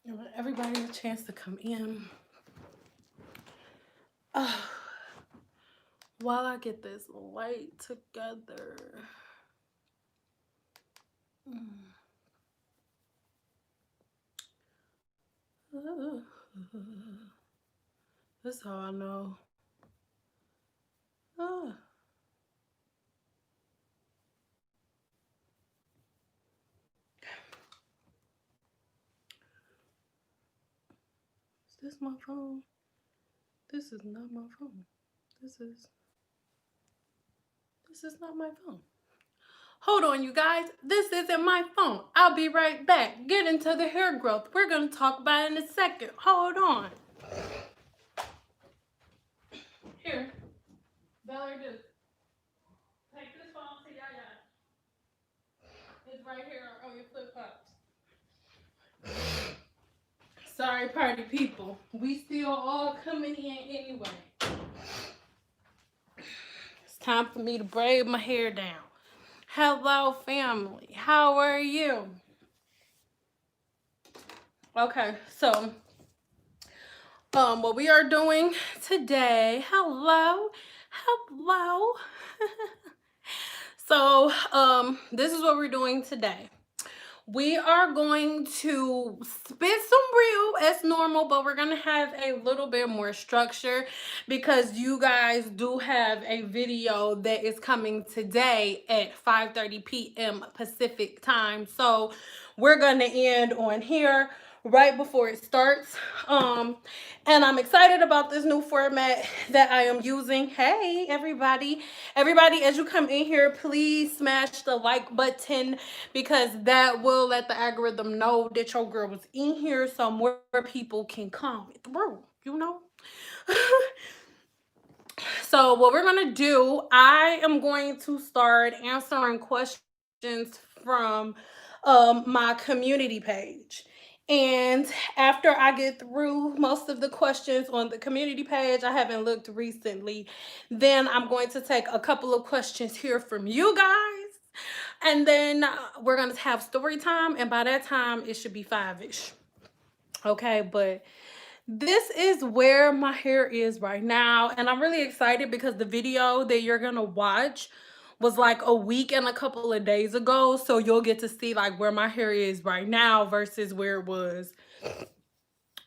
Give everybody a chance to come in. While I get this light together. That's how I know. Is this my phone? This is not my phone. This is not my phone. Hold on, you guys. This isn't my phone. I'll be right back. Get into the hair growth. We're going to talk about it in a second. Hold on. Here. Valerie, just take this phone to Yaya. It's right here on your flip-flops. Sorry, party people. We still all coming in anyway. It's time for me to braid my hair down. Hello, family. How are you? Okay, so what we are doing today, hello. So this is what we're doing today. We are going to spit some real as normal, but we're going to have a little bit more structure because you guys do have a video that is coming today at 5:30 p.m. Pacific time. So we're going to end on here right before it starts. And I'm excited about this new format that I am using. Hey, everybody, as you come in here, please smash the like button because that will let the algorithm know that your girl was in here so more people can come through, you know. So what we're gonna do, I am going to start answering questions from my community page. And after I get through most of the questions on the community page, I haven't looked recently, then I'm going to take a couple of questions here from you guys. And then we're going to have story time. And by that time, it should be 5-ish. Okay, but this is where my hair is right now. And I'm really excited because the video that you're going to watch was like a week and a couple of days ago. So you'll get to see like where my hair is right now versus where it was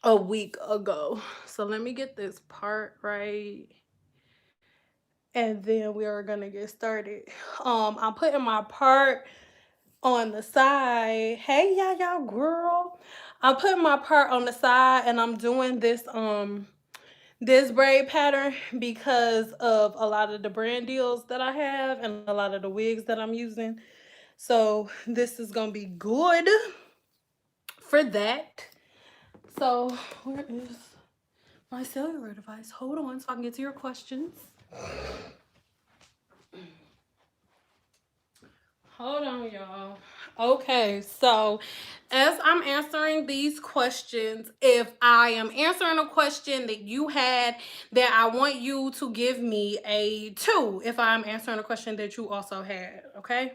a week ago. So let me get this part right. And then we are gonna get started. I'm putting my part on the side. Hey y'all girl. I'm putting my part on the side and I'm doing this this braid pattern because of a lot of the brand deals that I have and a lot of the wigs that I'm using. So this is gonna be good for that. So where is my cellular device? Hold on so I can get to your questions. Hold on, y'all. Okay, so as I'm answering these questions, if I am answering a question that you had, then I want you to give me a 2 if I'm answering a question that you also had, okay?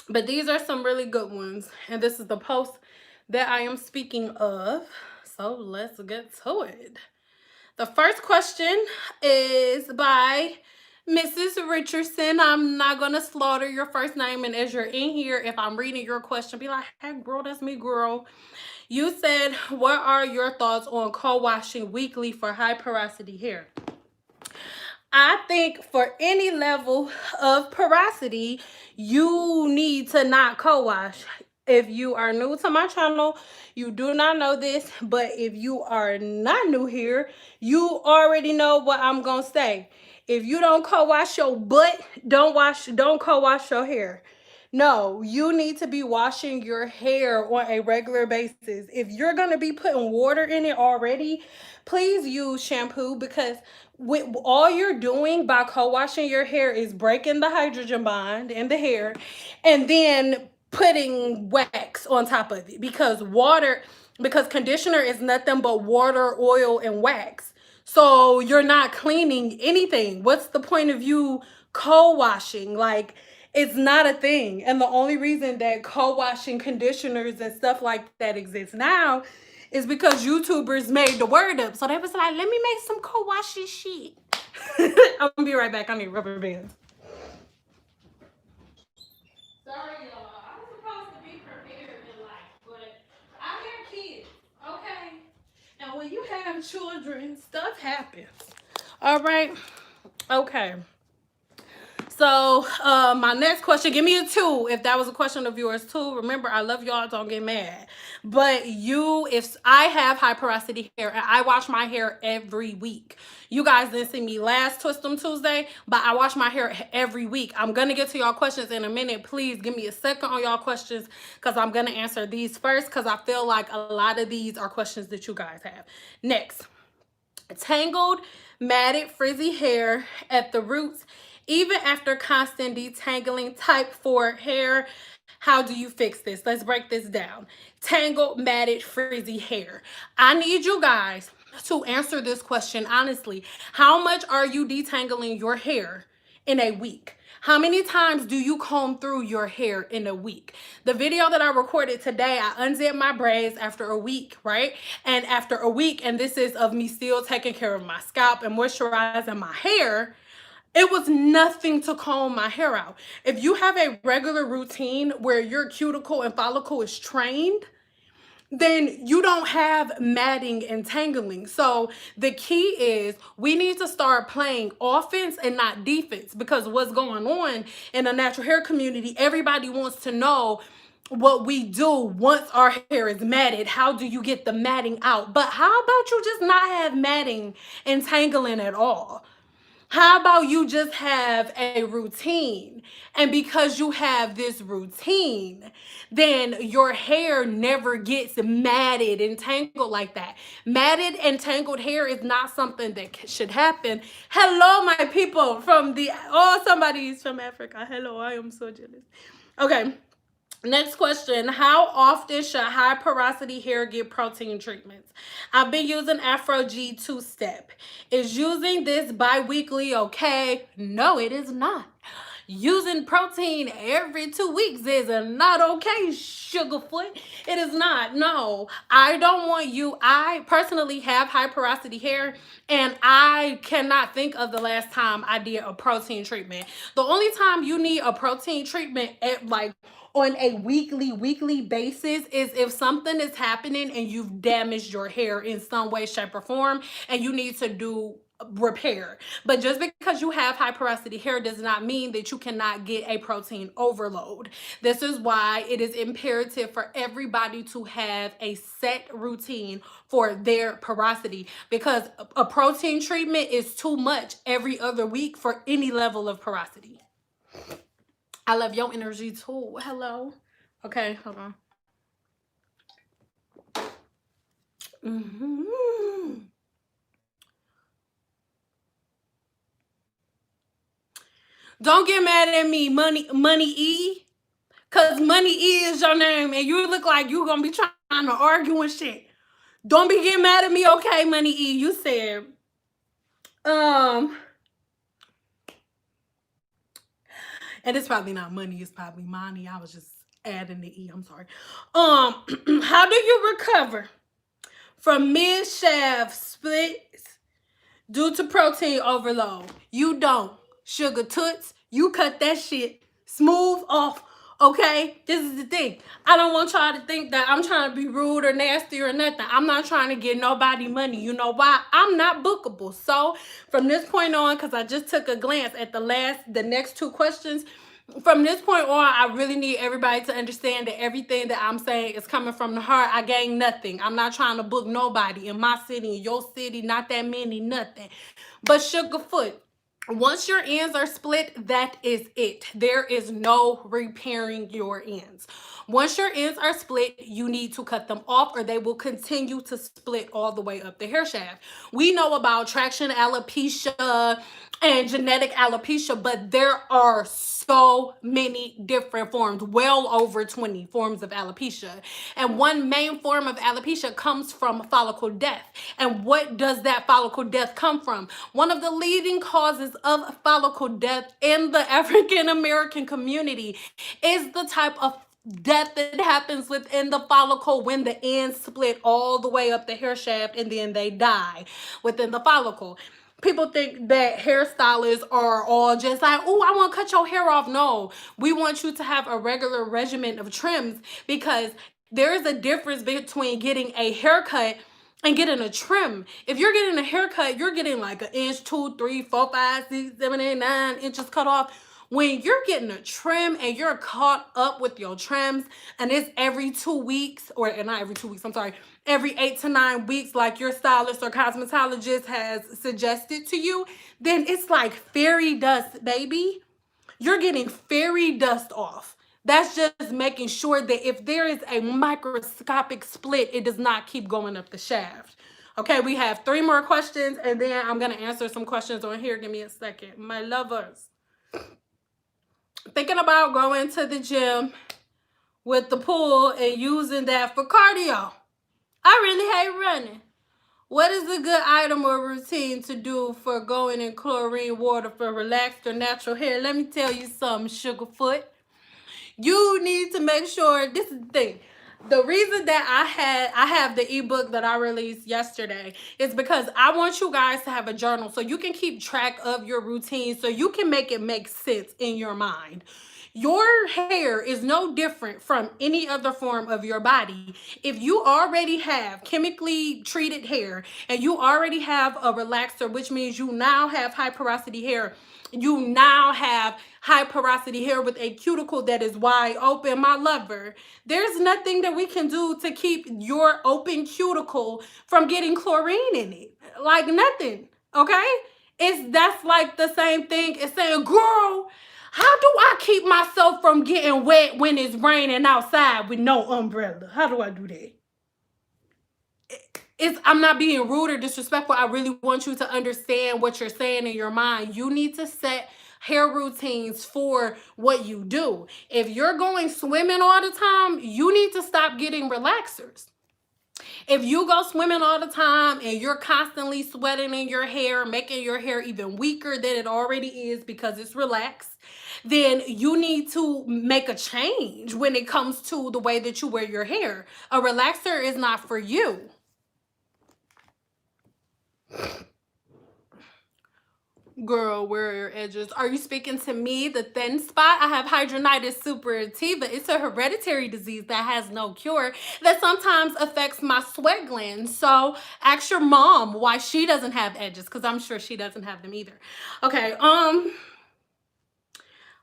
But these are some really good ones, and this is the post that I am speaking of. So let's get to it. The first question is by Mrs. Richardson. I'm not going to slaughter your first name. And as you're in here, if I'm reading your question, be like, hey, girl, that's me, girl. You said, what are your thoughts on co-washing weekly for high porosity hair? I think for any level of porosity, you need to not co-wash. If you are new to my channel, you do not know this, but if you are not new here, you already know what I'm gonna say. If you don't co-wash your butt, don't co-wash your hair. No, you need to be washing your hair on a regular basis. If you're gonna be putting water in it already, please use shampoo because with all you're doing by co-washing your hair is breaking the hydrogen bond in the hair and then putting wax on top of it because conditioner is nothing but water, oil, and wax. So you're not cleaning anything. What's the point of you co-washing? Like, It's not a thing. And the only reason that co-washing conditioners and stuff like that exists now is because YouTubers made the word up. So they was like, let me make some co-washing shit. I'm gonna be right back. I need rubber bands. Sorry, y'all. I was supposed to be prepared in life, but I got kids, okay? And when you have children, stuff happens. All right. Okay. So my next question, give me a 2 if that was a question of yours too. Remember, I love y'all, don't get mad. But if I have high porosity hair and I wash my hair every week. You guys didn't see me last Twist 'em Tuesday, but I wash my hair every week. I'm gonna get to y'all questions in a minute. Please give me a second on y'all questions because I'm gonna answer these first because I feel like a lot of these are questions that you guys have. Next. Tangled, matted, frizzy hair at the roots, even after constant detangling. Type 4 hair. How do you fix this? Let's break this down. Tangled, matted, frizzy hair. I need you guys to answer this question honestly. How much are you detangling your hair in a week? How many times do you comb through your hair in a week? The video that I recorded today, I unzipped my braids after a week, right? And after a week, and this is of me still taking care of my scalp and moisturizing my hair, it was nothing to comb my hair out. If you have a regular routine where your cuticle and follicle is trained, then you don't have matting and tangling. So the key is we need to start playing offense and not defense, because what's going on in the natural hair community, everybody wants to know what we do once our hair is matted. How do you get the matting out? But how about you just not have matting and tangling at all? How about you just have a routine? And because you have this routine, then your hair never gets matted and tangled like that. Matted and tangled hair is not something that should happen. Hello, my people from somebody's from Africa. Hello, I am so jealous. Okay. Next question. How often should high porosity hair get protein treatments? I've been using Afro G 2-step. Is using this bi-weekly okay? No, it is not. Using protein every 2 weeks is not okay, Sugarfoot. It is not. No, I don't want you. I personally have high porosity hair, and I cannot think of the last time I did a protein treatment. The only time you need a protein treatment on a weekly basis is if something is happening and you've damaged your hair in some way, shape, or form, and you need to do repair. But just because you have high porosity hair does not mean that you cannot get a protein overload. This is why it is imperative for everybody to have a set routine for their porosity, because a protein treatment is too much every other week for any level of porosity. I love your energy too. Hello. Okay, hold on. Don't get mad at me, Money E. Cause Money E is your name and you look like you gonna be trying to argue and shit. Don't be getting mad at me, okay, Money E. You said, and it's probably not money, it's probably money. I was just adding the E, I'm sorry. How do you recover from mid-shaft splits due to protein overload? You don't. Sugar toots, you cut that shit smooth off, okay? This is the thing. I don't want y'all to think that I'm trying to be rude or nasty or nothing. I'm not trying to get nobody money. You know why? I'm not bookable. So from this point on, because I just took a glance at the next 2 questions, from this point on, I really need everybody to understand that everything that I'm saying is coming from the heart. I gain nothing. I'm not trying to book nobody in my city, in your city, not that many, nothing. But Sugarfoot, once your ends are split, that is it. There is no repairing your ends. Once your ends are split, you need to cut them off or they will continue to split all the way up the hair shaft. We know about traction alopecia and genetic alopecia, but there are so many different forms, well over 20 forms of alopecia. And one main form of alopecia comes from follicle death. And what does that follicle death come from? One of the leading causes of follicle death in the African American community is the type of death that happens within the follicle when the ends split all the way up the hair shaft and then they die within the follicle. People think that hairstylists are all just like, oh, I want to cut your hair off. No, we want you to have a regular regimen of trims because there is a difference between getting a haircut and getting a trim. If you're getting a haircut, you're getting like an inch, 2, 3, 4, 5, 6, 7, 8, 9 inches cut off. When you're getting a trim and you're caught up with your trims and it's every 2 weeks, or not every 2 weeks, I'm sorry, every 8 to 9 weeks, like your stylist or cosmetologist has suggested to you, then it's like fairy dust, baby. You're getting fairy dust off. That's just making sure that if there is a microscopic split, it does not keep going up the shaft. Okay, we have 3 more questions and then I'm going to answer some questions on here. Give me a second. My lovers. Thinking about going to the gym with the pool and using that for cardio. I really hate running. What is a good item or routine to do for going in chlorine water for relaxed or natural hair? Let me tell you something, Sugarfoot. You need to make sure, this is the thing. The reason that I have the ebook that I released yesterday is because I want you guys to have a journal so you can keep track of your routine so you can make it make sense in your mind. Your hair is no different from any other form of your body. If you already have chemically treated hair and you already have a relaxer, which means you now have high porosity hair, you now have high porosity hair with a cuticle that is wide open, my lover, there's nothing that we can do to keep your open cuticle from getting chlorine in it. Like nothing, okay? That's like the same thing as saying, girl, how do I keep myself from getting wet when it's raining outside with no umbrella? How do I do that? I'm not being rude or disrespectful. I really want you to understand what you're saying in your mind. You need to set hair routines for what you do. If you're going swimming all the time, you need to stop getting relaxers. If you go swimming all the time and you're constantly sweating in your hair, making your hair even weaker than it already is because it's relaxed, then you need to make a change when it comes to the way that you wear your hair. A relaxer is not for you. Girl, where are your edges? Are you speaking to me? The thin spot? I have hidradenitis suppurativa. It's a hereditary disease that has no cure that sometimes affects my sweat glands. So ask your mom why she doesn't have edges, because I'm sure she doesn't have them either. Okay,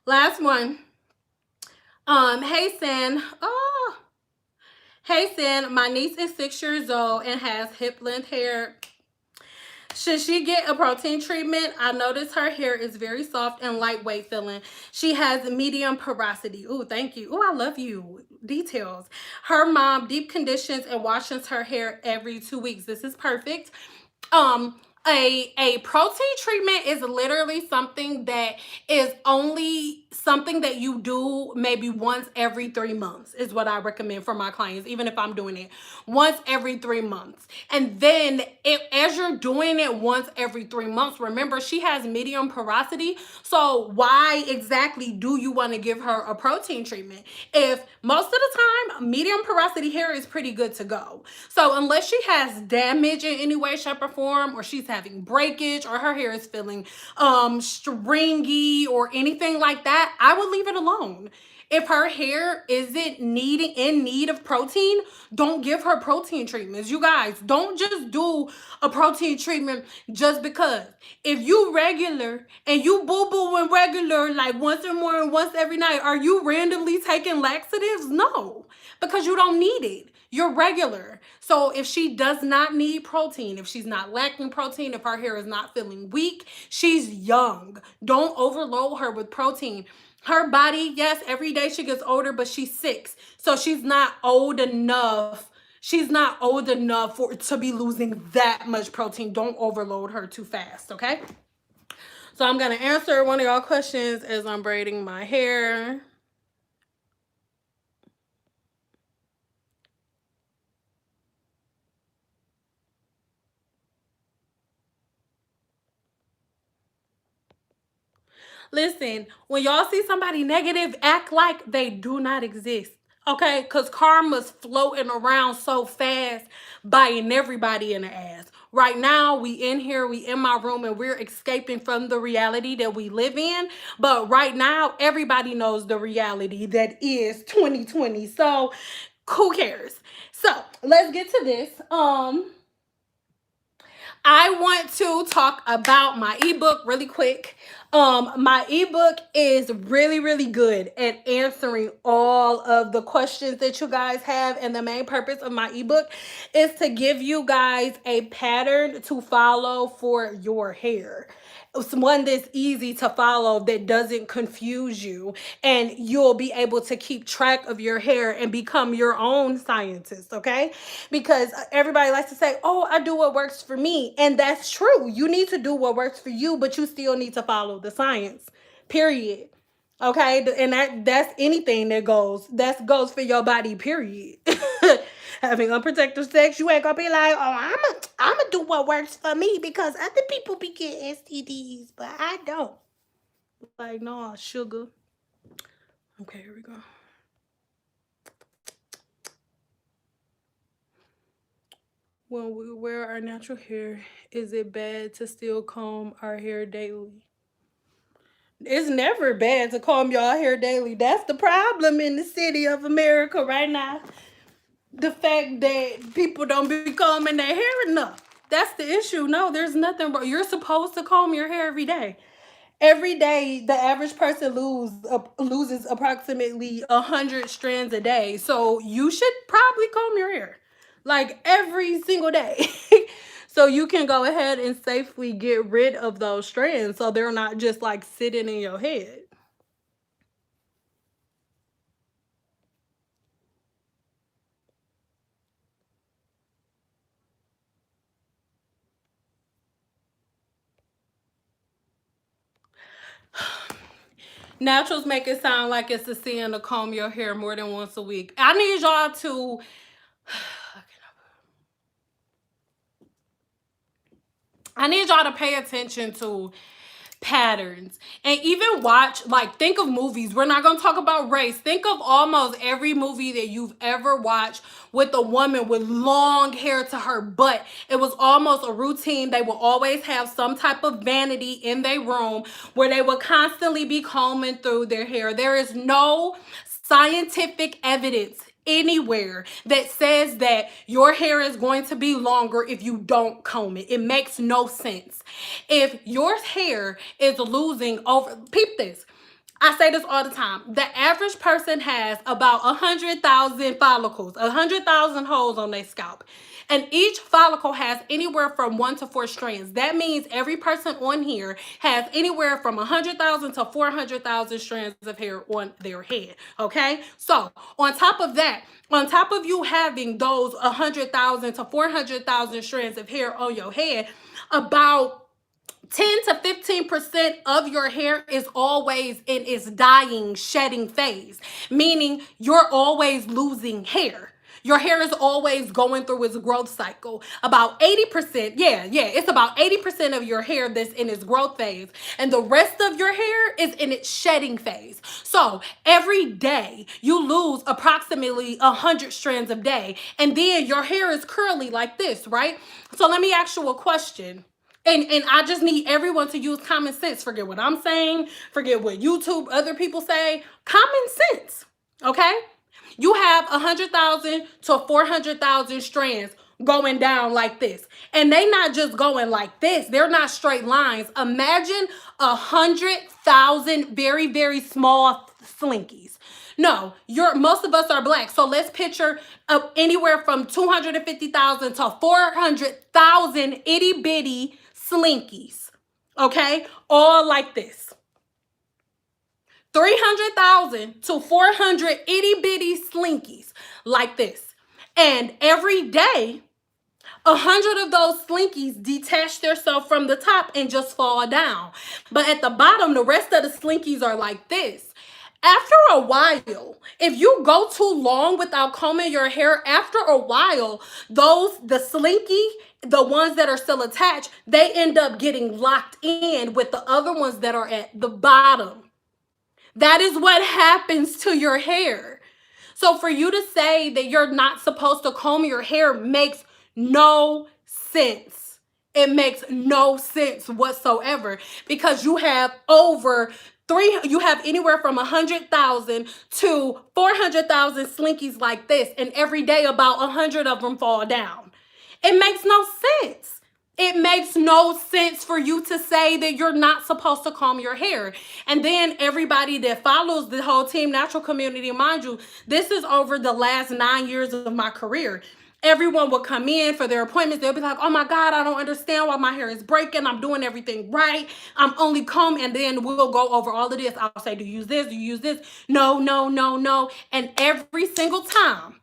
last one. Hey Cyn. Oh. Hey Cyn, my niece is 6 years old and has hip length hair. Should she get a protein treatment? I noticed her hair is very soft and lightweight feeling. She has medium porosity. Ooh, thank you. Ooh, I love you. Details. Her mom deep conditions and washes her hair every 2 weeks. This is perfect. A protein treatment is literally something that is only something that you do maybe once every 3 months is what I recommend for my clients, even if I'm doing it once every 3 months. And then as you're doing it once every 3 months, remember she has medium porosity. So why exactly do you want to give her a protein treatment? If most of the time medium porosity hair is pretty good to go. So unless she has damage in any way, shape, or form, or she's having breakage, or her hair is feeling stringy or anything like that, I would leave it alone. If her hair isn't in need of protein, don't give her protein treatments. You guys, don't just do a protein treatment just because. If you regular and you boo-booing regular, like once in the morning, once every night, are you randomly taking laxatives? No, because you don't need it. You're regular. So if she does not need protein, if she's not lacking protein, if her hair is not feeling weak, she's young. Don't overload her with protein. Her body, yes, every day she gets older, but she's 6. So she's not old enough. She's not old enough to be losing that much protein. Don't overload her too fast, okay? So I'm going to answer one of y'all questions as I'm braiding my hair. Listen, when y'all see somebody negative, act like they do not exist. Okay? Because karma's floating around so fast, biting everybody in the ass. Right now, we in here, we in my room, and we're escaping from the reality that we live in. But right now, everybody knows the reality that is 2020. So, who cares? So, let's get to this. I want to talk about my ebook really quick. My ebook is really, really good at answering all of the questions that you guys have. And the main purpose of my ebook is to give you guys a pattern to follow for your hair. It's one that's easy to follow, that doesn't confuse you, and you'll be able to keep track of your hair and become your own scientist, okay? Because everybody likes to say, oh, I do what works for me. And that's true. You need to do what works for you, but you still need to follow the science, period. Okay, and that's anything that goes for your body, period. Having unprotected sex, you ain't gonna be like, oh, I'm gonna do what works for me because other people be getting STDs, but I don't. Like, no, sugar. Okay, here we go. When we wear our natural hair, is it bad to still comb our hair daily? It's never bad to comb your hair daily. That's the problem in the city of America right now. The fact that people don't be combing their hair enough. That's the issue. No, there's nothing wrong. You're supposed to comb your hair every day. Every day, the average person loses approximately 100 strands a day. So you should probably comb your hair like every single day. So you can go ahead and safely get rid of those strands so they're not just like sitting in your head. Naturals make it sound like it's a sin to comb your hair more than once a week. I need y'all to pay attention to patterns and even watch, like, think of movies. We're not going to talk about race. Think of almost every movie that you've ever watched with a woman with long hair to her butt. It was almost a routine. They will always have some type of vanity in their room where they will constantly be combing through their hair. There is no scientific evidence anywhere that says that your hair is going to be longer if you don't comb it. It makes no sense. If your hair is losing over, peep this. I say this all the time. The average person has about 100,000 follicles, 100,000 holes on their scalp. And each follicle has anywhere from 1 to 4 strands. That means every person on here has anywhere from 100,000 to 400,000 strands of hair on their head. Okay? So on top of that, on top of you having those 100,000 to 400,000 strands of hair on your head, about 10 to 15% of your hair is always in its dying, shedding phase, meaning you're always losing hair. Your hair is always going through its growth cycle. About 80%, it's about 80% of your hair that's in its growth phase. And the rest of your hair is in its shedding phase. So every day you lose approximately 100 strands a day. And then your hair is curly like this, right? So let me ask you a question. And I just need everyone to use common sense. Forget what I'm saying. Forget what YouTube, other people say. Common sense, okay? You have 100,000 to 400,000 strands going down like this. And they not just going like this. They're not straight lines. Imagine 100,000 very, very small slinkies. No, most of us are black. So let's picture anywhere from 250,000 to 400,000 itty bitty slinkies. Okay? All like this. 300,000 to 400 itty bitty slinkies like this. And every day, 100 of those slinkies detach themselves from the top and just fall down. But at the bottom, the rest of the slinkies are like this. After a while, if you go too long without combing your hair, after a while, the slinky, the ones that are still attached, they end up getting locked in with the other ones that are at the bottom. That is what happens to your hair. So for you to say that you're not supposed to comb your hair makes no sense. It makes no sense whatsoever, because you have anywhere from 100,000 to 400,000 slinkies like this, and every day about 100 of them fall down. It makes no sense. It makes no sense for you to say that you're not supposed to comb your hair. And then everybody that follows the whole Team Natural community, mind you, this is over the last 9 years of my career. Everyone will come in for their appointments. They'll be like, oh my God, I don't understand why my hair is breaking. I'm doing everything right. I'm only combing. And then we'll go over all of this. I'll say, do you use this? Do you use this? No, no, no, no. And every single time,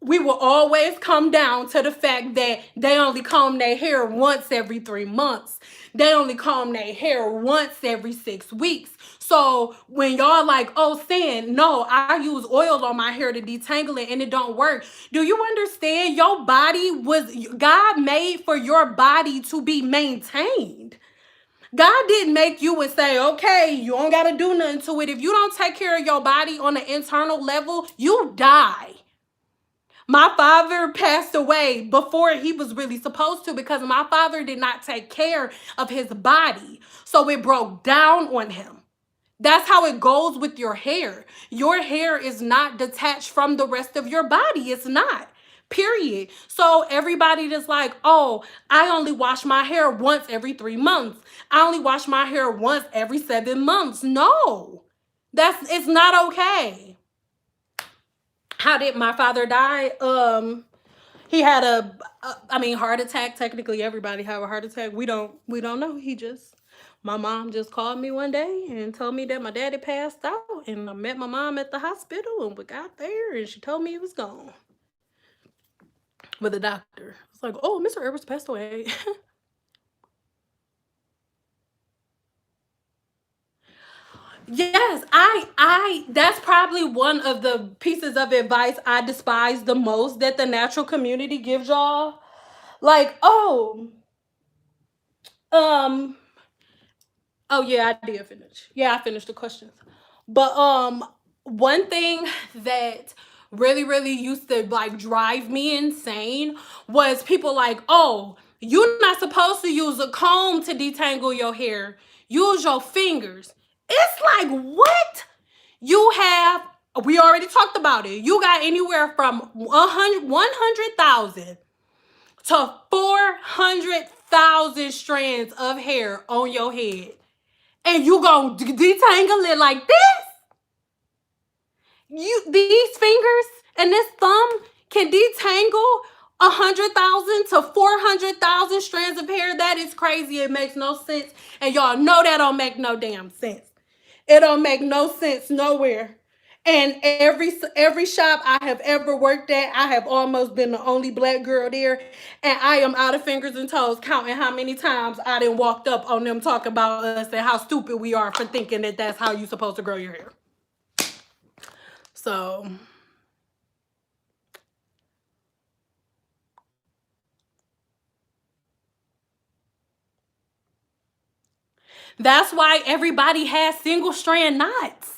we will always come down to the fact that they only comb their hair once every 3 months. They only comb their hair once every 6 weeks. So when y'all like, oh, Cyn, no, I use oil on my hair to detangle it and it don't work. Do you understand? Your body God made for your body to be maintained. God didn't make you and say, okay, you don't got to do nothing to it. If you don't take care of your body on an internal level, you die. My father passed away before he was really supposed to, because my father did not take care of his body. So it broke down on him. That's how it goes with your hair. Your hair is not detached from the rest of your body. It's not. Period. So everybody that's like, oh, I only wash my hair once every 3 months. I only wash my hair once every 7 months. No, it's not okay. How did my father die? He had a heart attack. Technically, everybody have a heart attack. We don't know. My mom just called me one day and told me that my daddy passed out, and I met my mom at the hospital, and we got there, and she told me he was gone. With the doctor, it's like, oh, Mr. Edwards passed away. Yes, that's probably one of the pieces of advice I despise the most that the natural community gives y'all. Like, oh yeah, I did finish. Yeah, I finished the questions. But one thing that really used to like drive me insane was people like, oh, you're not supposed to use a comb to detangle your hair. Use your fingers. It's like, what? We already talked about it. You got anywhere from 100,000 to 400,000 strands of hair on your head. And you gonna detangle it like this? These fingers and this thumb can detangle 100,000 to 400,000 strands of hair. That is crazy. It makes no sense. And y'all know that don't make no damn sense. It don't make no sense nowhere. And every shop I have ever worked at, I have almost been the only black girl there. And I am out of fingers and toes counting how many times I done walked up on them talking about us and how stupid we are for thinking that that's how you're supposed to grow your hair. So that's why everybody has single strand knots.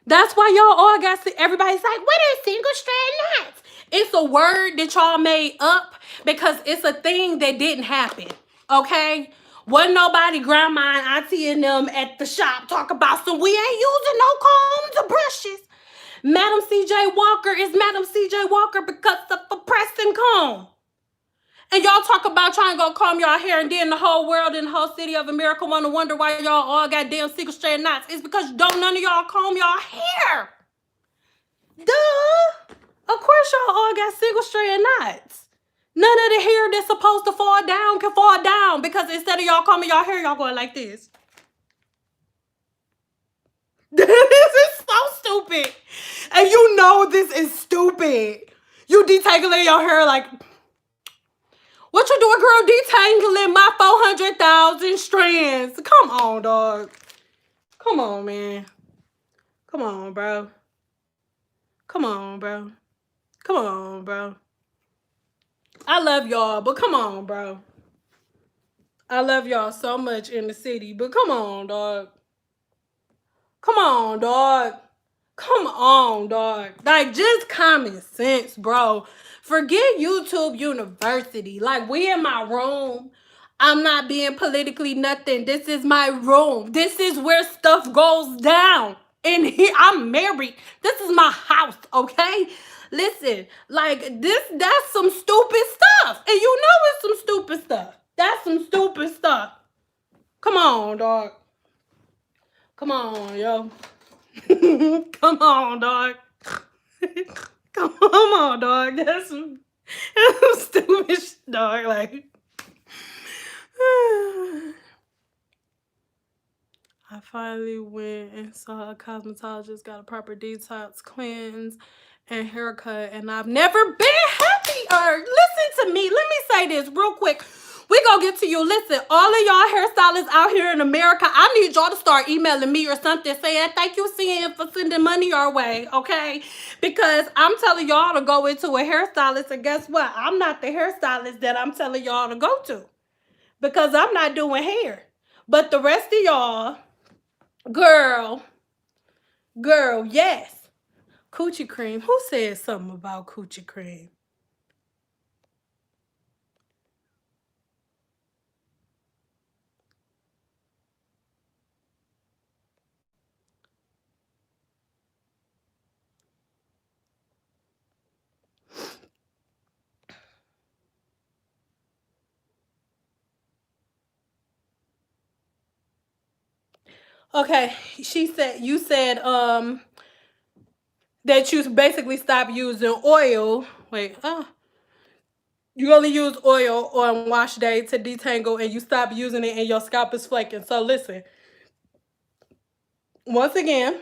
That's why y'all all everybody's like, what is single strand knots? It's a word that y'all made up because it's a thing that didn't happen, okay? Wasn't nobody, grandma and auntie and them at the shop talk about some, we ain't using no combs or brushes. Madam C.J. Walker is Madam C.J. Walker because of a pressing comb. And y'all talk about trying to go comb y'all hair, and then the whole world and the whole city of America want to wonder why y'all all got damn single strand knots. It's because don't none of y'all comb y'all hair. Duh. Of course y'all all got single strand knots. None of the hair that's supposed to fall down can fall down, because instead of y'all combing y'all hair, y'all going like this. This is so stupid. And you know this is stupid. You detangling your hair like, what you doing, girl? Detangling my 400,000 strands. Come on, dog. Come on, man. Come on, bro. Come on, bro. Come on, bro. I love y'all, but come on, bro. I love y'all so much in the city, but come on, dog. Come on, dog. Come on, dog. Like, just common sense, bro. Forget YouTube University. Like, we in my room. I'm not being politically nothing. This is my room. This is where stuff goes down. And here, I'm married. This is my house, okay? Listen, like, that's some stupid stuff. And you know it's some stupid stuff. That's some stupid stuff. Come on, dog. Come on, yo. Come on, dog. Come on, dog. That's some stupid shit, dog. Like, I finally went and saw a cosmetologist, got a proper detox, cleanse, and haircut, and I've never been happier. Listen to me. Let me say this real quick. We gonna get to you. Listen, all of y'all hairstylists out here in America, I need y'all to start emailing me or something saying, thank you, Cyn, for sending money our way, okay? Because I'm telling y'all to go into a hairstylist, and guess what? I'm not the hairstylist that I'm telling y'all to go to because I'm not doing hair. But the rest of y'all, girl, yes. Coochie cream. Who said something about coochie cream? Okay, you said that you basically stopped using oil. Wait, you only use oil on wash day to detangle and you stop using it and your scalp is flaking. So listen, once again,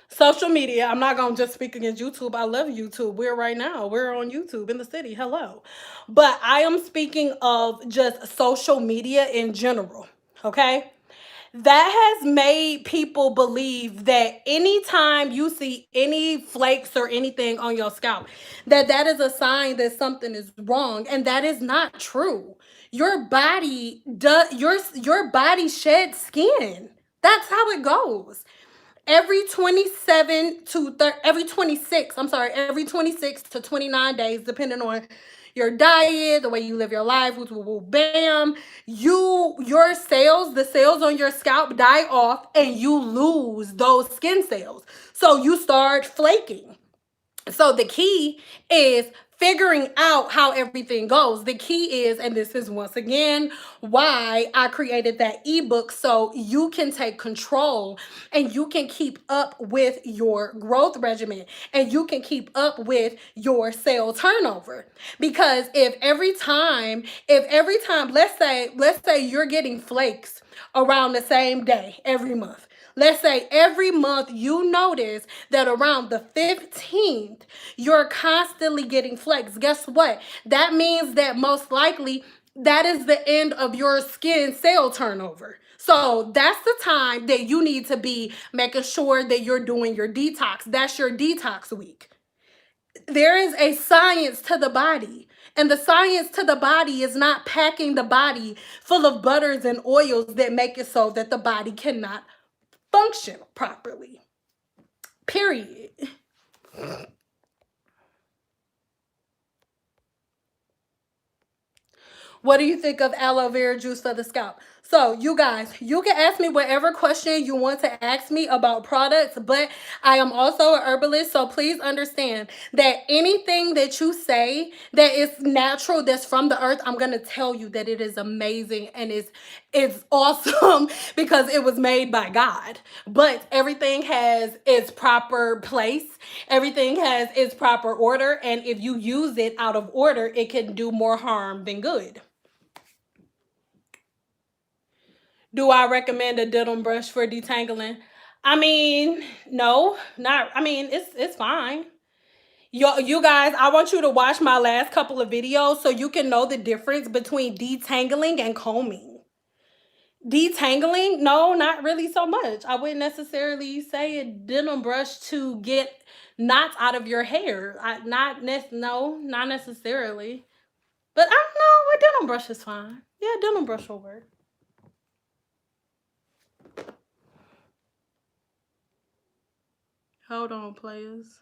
social media, I'm not going to just speak against YouTube. I love YouTube. We're on YouTube in the city. Hello. But I am speaking of just social media in general. Okay? That has made people believe that anytime you see any flakes or anything on your scalp, that is a sign that something is wrong, and that is not true. Your body does your body sheds skin. That's how it goes. Every 26 to 29 days, depending on your diet, the way you live your life, bam, the cells on your scalp die off and you lose those skin cells. So you start flaking. So the key is figuring out how everything goes. The key is, and this is once again why I created that ebook, so you can take control and you can keep up with your growth regimen and you can keep up with your cell turnover. Because if every time, let's say you're getting flakes around the same day every month. Let's say every month you notice that around the 15th, you're constantly getting flakes. Guess what? That means that most likely that is the end of your skin cell turnover. So that's the time that you need to be making sure that you're doing your detox. That's your detox week. There is a science to the body. And the science to the body is not packing the body full of butters and oils that make it so that the body cannot function properly. Period. What do you think of aloe vera juice for the scalp? So, you guys, you can ask me whatever question you want to ask me about products, but I am also a herbalist, so please understand that anything that you say that is natural, that's from the earth, I'm going to tell you that it is amazing and it's awesome because it was made by God. But everything has its proper place. Everything has its proper order, and if you use it out of order, it can do more harm than good. Do I recommend a Diddle brush for detangling? I mean, no, not. I mean, it's fine. You guys, I want you to watch my last couple of videos so you can know the difference between detangling and combing. Detangling, no, not really so much. I wouldn't necessarily say a denim brush to get knots out of your hair. No, not necessarily. But I don't know, a denim brush is fine. Yeah, denim brush will work. Hold on, players.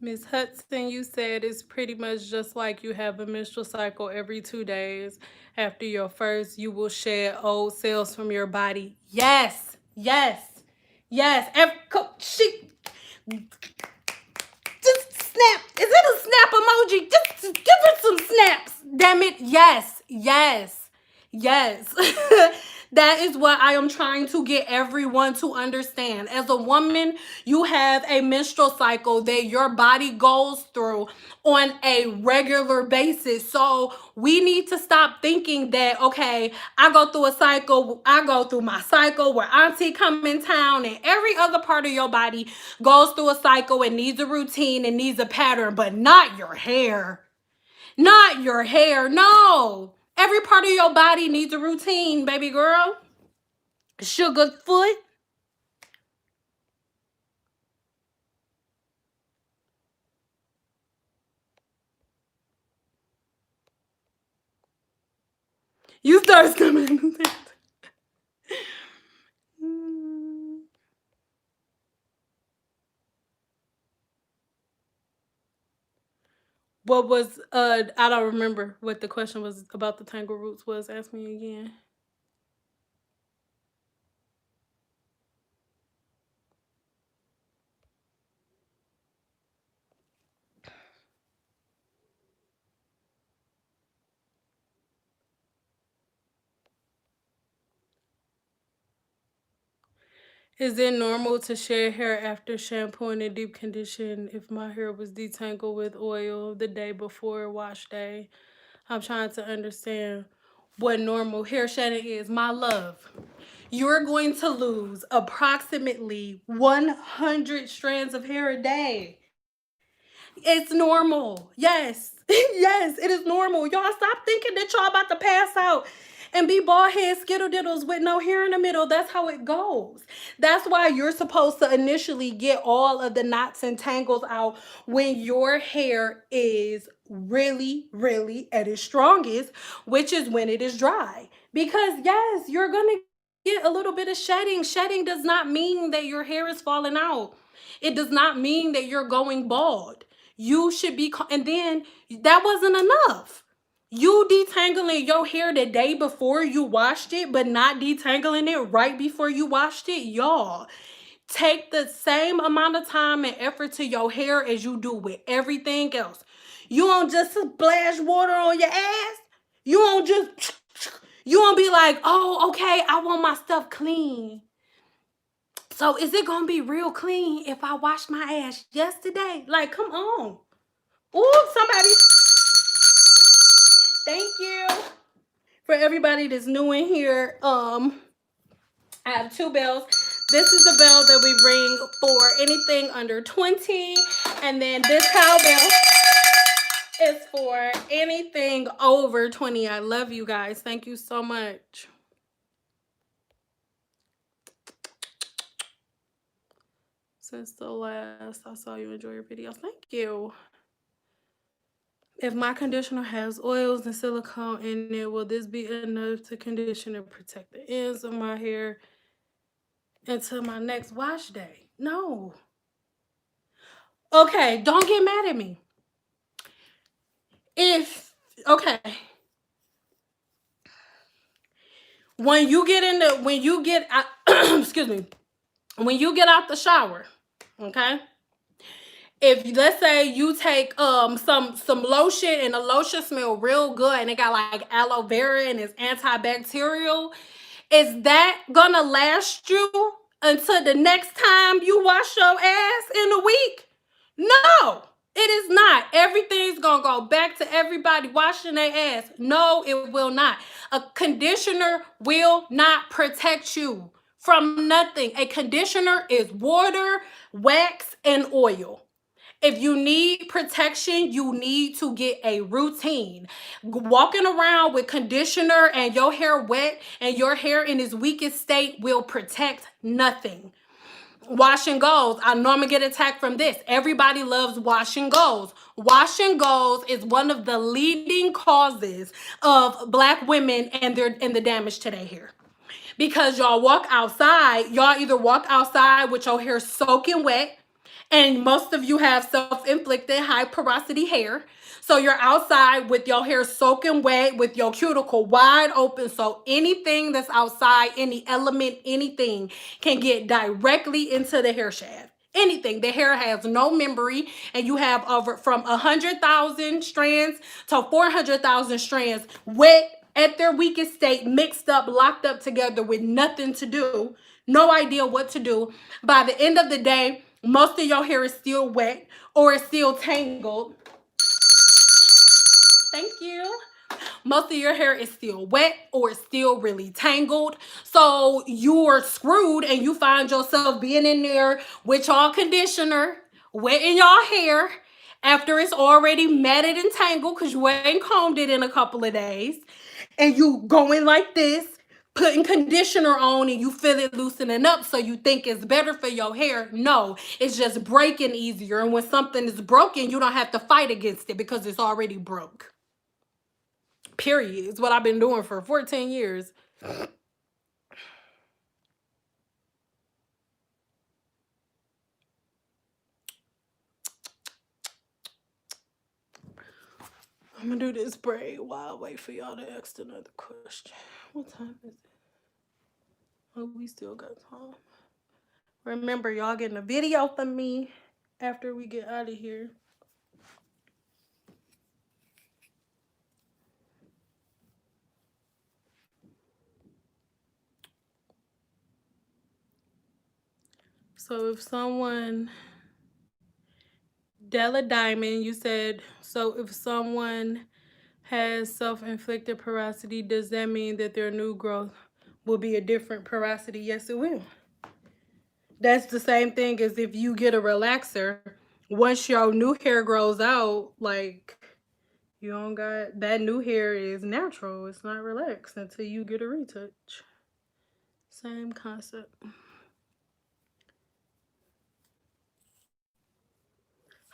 Miss Hudson, you said it's pretty much just like you have a menstrual cycle every 2 days. After your first, you will shed old cells from your body. Yes, yes, yes. She just snap. Is it a snap emoji? Just give it some snaps. Damn it. Yes, yes, yes. That is what I am trying to get everyone to understand. As a woman, you have a menstrual cycle that your body goes through on a regular basis. So we need to stop thinking that, okay, I go through a cycle, I go through my cycle where auntie come in town, and every other part of your body goes through a cycle and needs a routine and needs a pattern, but not your hair. Not your hair. No. Every part of your body needs a routine, baby girl. Sugarfoot. You start coming. What was I don't remember what the question was about the tangle roots was. Ask me again. Is it normal to shed hair after shampooing and deep condition if my hair was detangled with oil the day before wash day? I'm trying to understand what normal hair shedding is. My love, you're going to lose approximately 100 strands of hair a day. It's normal. Yes. Yes, it is normal. Y'all stop thinking that y'all about to pass out and be bald head skittle diddles with no hair in the middle. That's how it goes. That's why you're supposed to initially get all of the knots and tangles out when your hair is really, really at its strongest, which is when it is dry. Because yes, you're gonna get a little bit of shedding. Shedding does not mean that your hair is falling out. It does not mean that you're going bald. You should be, and then that wasn't enough. You detangling your hair the day before you washed it, but not detangling it right before you washed it, y'all. Take the same amount of time and effort to your hair as you do with everything else. You don't just splash water on your ass. You don't just, you don't be like, oh, okay, I want my stuff clean. So is it gonna be real clean if I wash my ass yesterday? Like, come on. Ooh, somebody. Thank you. For everybody that's new in here, I have two bells. This is the bell that we ring for anything under 20. And then this cowbell is for anything over 20. I love you guys. Thank you so much. Since the last I saw you enjoy your videos. Thank you. If my conditioner has oils and silicone in it, will this be enough to condition and protect the ends of my hair until my next wash day? No. Okay, don't get mad at me. Okay. When you get excuse me, when you get out the shower, okay? If let's say you take some lotion and the lotion smell real good and it got like aloe vera and it's antibacterial, is that gonna last you until the next time you wash your ass in a week? No, it is not. Everything's gonna go back to everybody washing their ass. No, it will not. A conditioner will not protect you from nothing. A conditioner is water, wax, and oil. If you need protection, you need to get a routine. Walking around with conditioner and your hair wet and your hair in its weakest state will protect nothing. Wash and goes. I know I'm gonna get attacked from this. Everybody loves wash and goes. Wash and goes is one of the leading causes of Black women and the damage to their hair. Because y'all walk outside, y'all either walk outside with your hair soaking wet, and most of you have self-inflicted high porosity hair. So you're outside with your hair soaking wet, with your cuticle wide open. So anything that's outside, any element, anything can get directly into the hair shaft. Anything. The hair has no memory, and you have over from 100,000 strands to 400,000 strands wet at their weakest state, mixed up, locked up together with nothing to do. No idea what to do. By the end of the day, most of your hair is still wet or it's still tangled. Thank you. Most of your hair is still wet or it's still really tangled. So you're screwed and you find yourself being in there with your conditioner, wetting your hair after it's already matted and tangled because you ain't combed it in a couple of days. And you going like this, putting conditioner on, and you feel it loosening up, so you think it's better for your hair. No, it's just breaking easier. And when something is broken, you don't have to fight against it because it's already broke. Period. It's what I've been doing for 14 years. I'm gonna do this braid while I wait for y'all to ask another question. What time is it? Oh, we still got time. Remember, y'all getting a video from me after we get out of here. So if someone, Della Diamond, you said, so if someone has self-inflicted porosity, does that mean that their new growth will be a different porosity? Yes, it will. That's the same thing as if you get a relaxer. Once your new hair grows out, like, you don't got, that new hair is natural. It's not relaxed until you get a retouch. Same concept.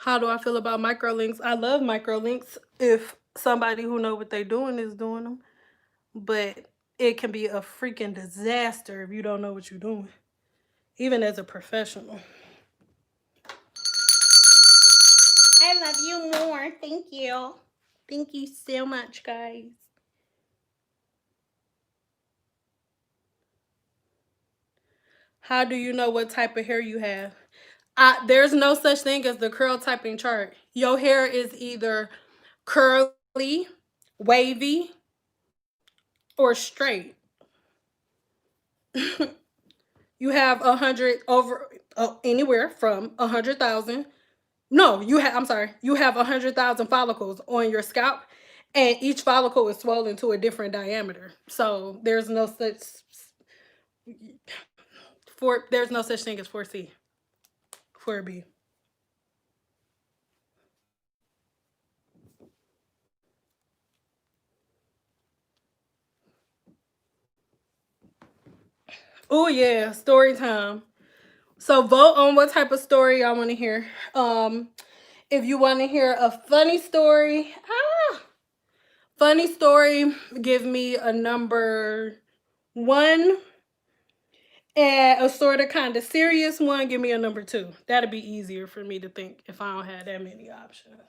How do I feel about microlinks? I love microlinks if somebody who know what they're doing is doing them. But it can be a freaking disaster if you don't know what you're doing, even as a professional. I love you more. Thank you. Thank you so much, guys. How do you know what type of hair you have? There's no such thing as the curl typing chart. Your hair is either curly, wavy, or straight. You have 100 over anywhere from 100,000. No, you have. I'm sorry. You have 100,000 follicles on your scalp, and each follicle is swollen to a different diameter. So there's no such there's no such thing as 4C, 4B. Oh yeah, story time. So vote on what type of story I want to hear. If you want to hear a funny story, funny story, give me a number 1. And a sort of kind of serious one, give me a number 2. That'll be easier for me to think if I don't have that many options.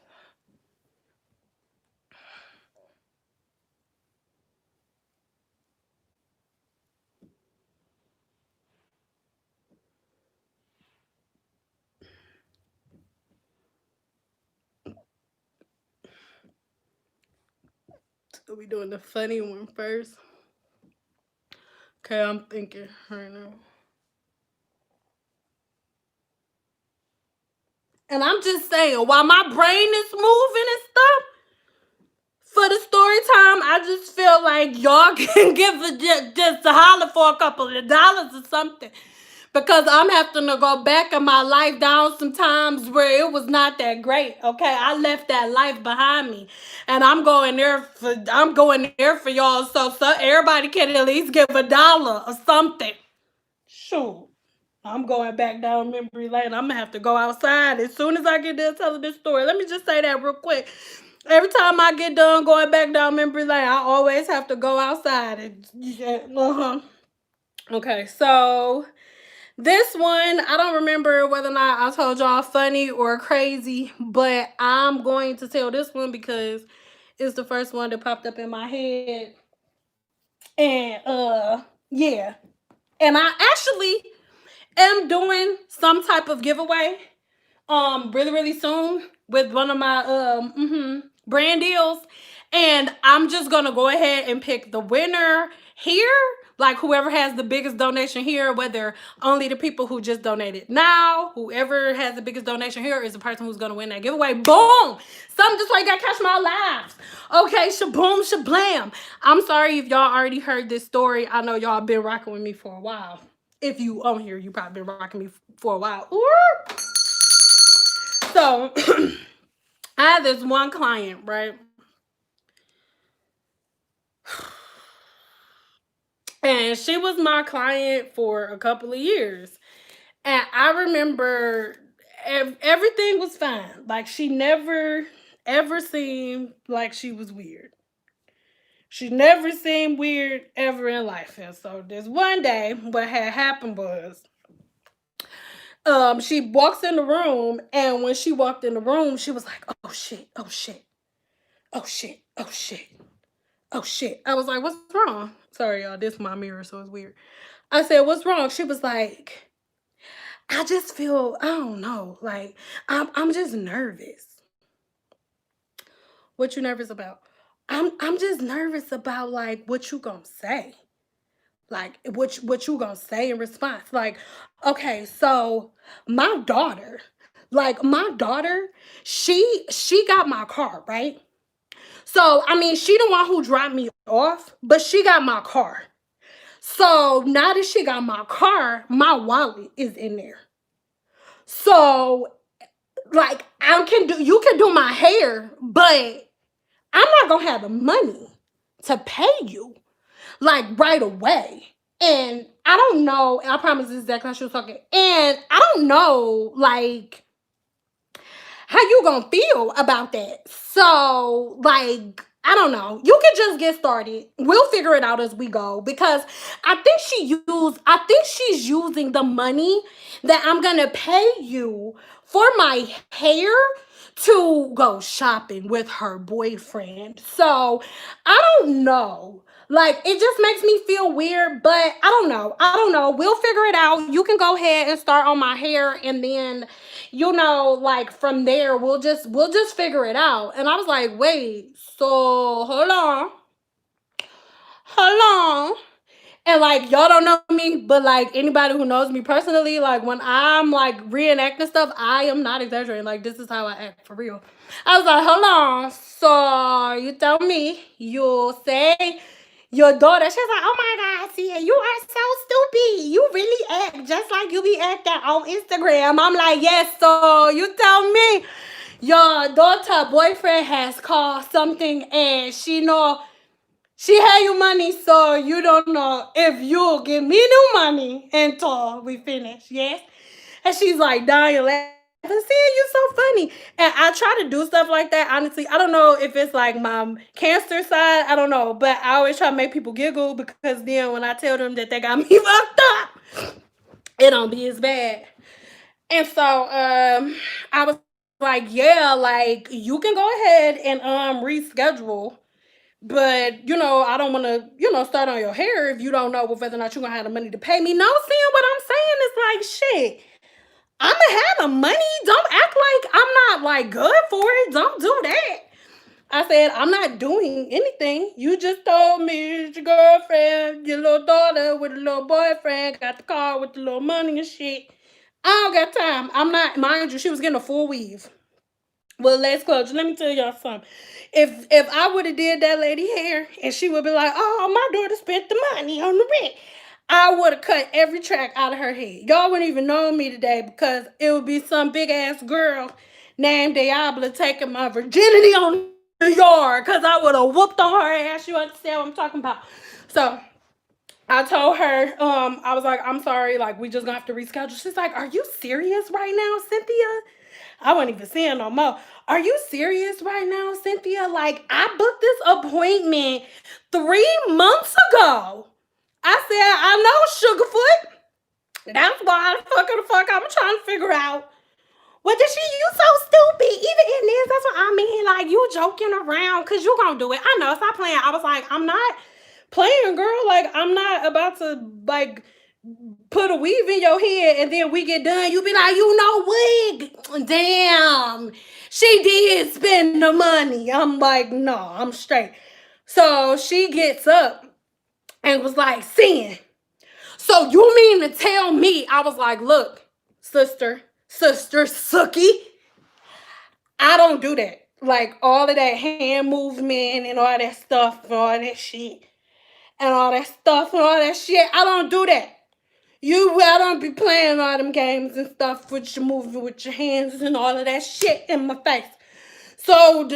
So we doing the funny one first. Okay, I'm thinking right now. And I'm just saying, while my brain is moving and stuff, for the story time, I just feel like y'all can give a just a holler for a couple of dollars or something. Because I'm having to go back in my life down some times where it was not that great. Okay, I left that life behind me, and I'm going there for y'all. So everybody can at least give a dollar or something. Shoot. I'm going back down memory lane. I'm gonna have to go outside as soon as I get done telling this story. Let me just say that real quick. Every time I get done going back down memory lane, I always have to go outside. Okay, so this one, I don't remember whether or not I told y'all funny or crazy, but I'm going to tell this one because it's the first one that popped up in my head. And yeah. And I actually am doing some type of giveaway really soon with one of my brand deals, and I'm just gonna go ahead and pick the winner here, like whoever has the biggest donation here, whether only the people who just donated now, whoever has the biggest donation here is the person who's gonna win that giveaway. Boom, something just like that, catch my lives. Okay, shaboom shablam. I'm sorry if y'all already heard this story. I know y'all been rocking with me for a while. If you on here, you probably been rocking me for a while. Ooh. So I had this one client, right? And she was my client for a couple of years. And I remember everything was fine. Like, she never ever seemed like she was weird. She never seemed weird ever in life. And so this one day, what had happened was she walks in the room, and when she walked in the room, she was like, oh shit, oh shit, oh shit, oh shit, oh shit. I was like, what's wrong? Sorry, y'all, this is my mirror, so it's weird. I said, what's wrong? She was like, I just feel, I don't know, like, I'm just nervous. What you nervous about? I'm just nervous about, like, what you gonna say. Like, what you gonna say in response? Like, okay, so my daughter, she got my car, right? So, I mean, she the one who dropped me off, but she got my car. So now that she got my car, my wallet is in there. So, like, you can do my hair, but I'm not gonna have the money to pay you, like, right away. And I don't know, I promise this is exactly how she was talking. And I don't know, like, how you gonna feel about that? So, like, I don't know. You can just get started. We'll figure it out as we go, because I think she's using the money that I'm gonna pay you for my hair to go shopping with her boyfriend. So I don't know. Like, it just makes me feel weird, but I don't know. We'll figure it out. You can go ahead and start on my hair, and then, like, from there, we'll just figure it out. And I was like, wait, so hold on. And, like, y'all don't know me, but, like, anybody who knows me personally, like, when I'm, like, reenacting stuff, I am not exaggerating. Like, this is how I act for real. I was like, hold on. So you tell me, you say your daughter, she's like, oh my God, Cia, you are so stupid. You really act just like you be acting on Instagram. I'm like, yes, so you tell me your daughter boyfriend has called something, and she had you money, so you don't know if you'll give me new money until we finish, yes? And she's like dying laughing. Seeing you so funny. And I try to do stuff like that. Honestly, I don't know if it's like my cancer side. I don't know. But I always try to make people giggle, because then when I tell them that they got me fucked up, it don't be as bad. And so I was like, yeah, like, you can go ahead and reschedule. But, I don't want to, start on your hair if you don't know whether or not you're going to have the money to pay me. No, seeing what I'm saying is like, shit, I'ma have the money. Don't act like I'm not, like, good for it. Don't do that. I said, I'm not doing anything. You just told me it's your girlfriend, your little daughter with a little boyfriend, got the car with the little money and shit. I don't got time. I'm not, mind you, she was getting a full weave. Well, let's close. Let me tell y'all something. If I would have did that lady hair and she would be like, oh, my daughter spent the money on the rent, I would have cut every track out of her head. Y'all wouldn't even know me today because it would be some big ass girl named Diablo taking my virginity on the yard because I would have whooped on her ass. You understand what I'm talking about? So I told her, I was like, I'm sorry, like, we just gonna have to reschedule. She's like, are you serious right now, Cynthia? I wasn't even seeing no more. Are you serious right now, Cynthia? Like, I booked this appointment 3 months ago. I said, I know, Sugarfoot. That's why the fuck I'm trying to figure out. What did she? You so stupid. Even in this, that's what I mean. Like, you joking around because you gonna do it. I know, stop playing. I was like, I'm not playing, girl. Like, I'm not about to, like, put a weave in your head and then we get done. You be like, you know wig. Damn. She did spend the money. I'm like, no, I'm straight. So she gets up and was like, Cyn, so you mean to tell me? I was like, look, sister, Sookie, I don't do that. Like, all of that hand movement and all that stuff and all that shit and all that stuff and all that shit, I don't do that. I don't be playing all them games and stuff with your moving with your hands and all of that shit in my face. So,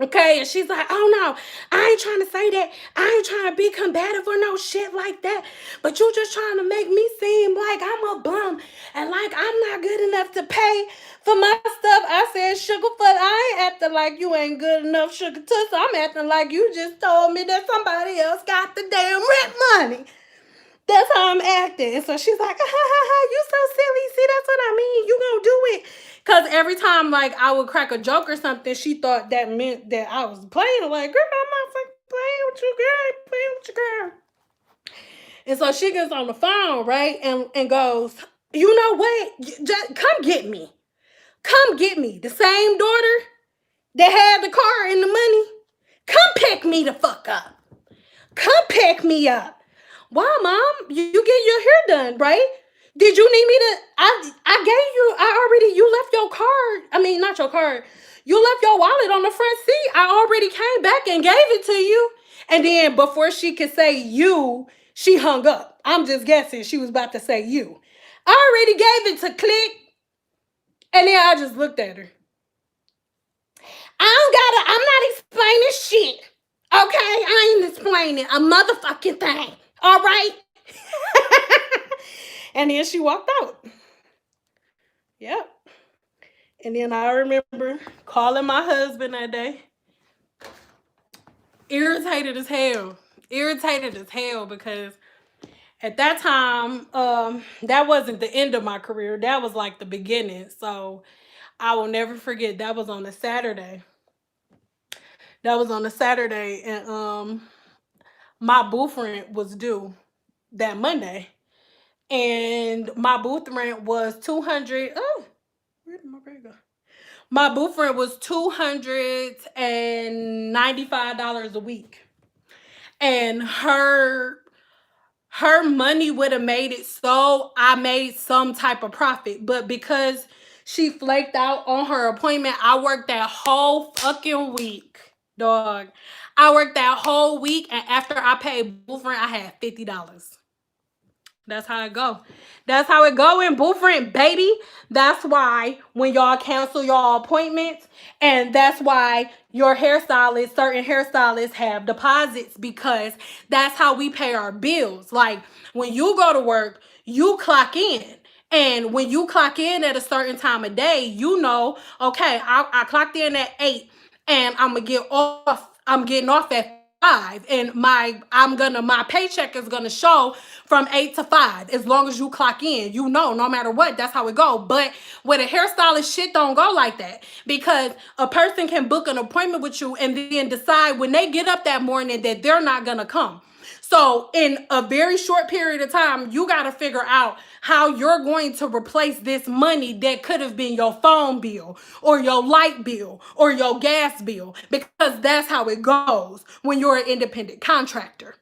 okay, and she's like, oh no, I ain't trying to say that. I ain't trying to be combative or no shit like that. But you just trying to make me seem like I'm a bum and like I'm not good enough to pay for my stuff. I said, Sugarfoot, I ain't acting like you ain't good enough, Sugar Tuss. I'm acting like you just told me that somebody else got the damn rent money. That's how I'm acting. And so she's like, you so silly. See, that's what I mean. You gonna do it. Because every time, like, I would crack a joke or something, she thought that meant that I was playing. Like, girl, I'm not fucking playing with you, girl. I ain't playing with you, girl. And so she gets on the phone, right? And goes, you know what? Just come get me. Come get me. The same daughter that had the car and the money. Come pick me the fuck up. Come pick me up. Why, Mom? You get your hair done, right? Did you need me to? I gave you. You left your card. I mean, not your card. You left your wallet on the front seat. I already came back and gave it to you. And then before she could say you, she hung up. I'm just guessing she was about to say you. I already gave it to Click. And then I just looked at her. I'm not explaining shit. Okay? I ain't explaining a motherfucking thing. All right? And then she walked out. Yep. And then I remember calling my husband that day. Irritated as hell. Because at that time, that wasn't the end of my career. That was like the beginning. So I will never forget. That was on a Saturday. And my booth rent was due that Monday. And my booth rent was 200. Oh, where did my break go? My booth rent was $295 a week. And her money would have made it so I made some type of profit. But because she flaked out on her appointment, I worked that whole fucking week, dog. I worked that whole week, and after I paid booth rent, I had $50. That's how it go. That's how it go in booth rent, baby. That's why when y'all cancel y'all appointments, and that's why your hairstylist, certain hairstylists have deposits, because that's how we pay our bills. Like, when you go to work, you clock in. And when you clock in at a certain time of day, you know, okay, I clocked in at 8 and I'm getting off at 5, and my paycheck is gonna show from 8 to 5. As long as you clock in, you know, no matter what, that's how it go. But with a hairstylist, shit don't go like that, because a person can book an appointment with you and then decide when they get up that morning that they're not gonna come. So in a very short period of time, you got to figure out how you're going to replace this money that could have been your phone bill or your light bill or your gas bill, because that's how it goes when you're an independent contractor.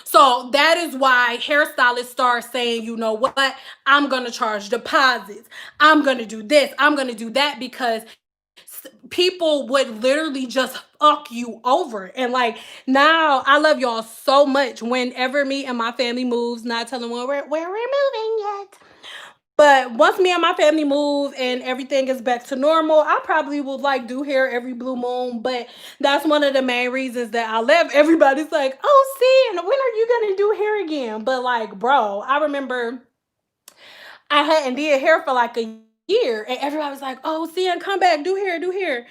So that is why hairstylists start saying, you know what, I'm going to charge deposits. I'm going to do this. I'm going to do that, because people would literally just fuck you over. And like, now I love y'all so much. Whenever me and my family moves, not telling where we're moving yet, but once me and my family move and everything is back to normal, I probably would like do hair every blue moon. But that's one of the main reasons that I left. Everybody's like, oh, Cyn, when are you gonna do hair again? But like, bro, I remember I hadn't did hair for like a year, and everybody was like, oh, Cyn, come back, do hair, do hair.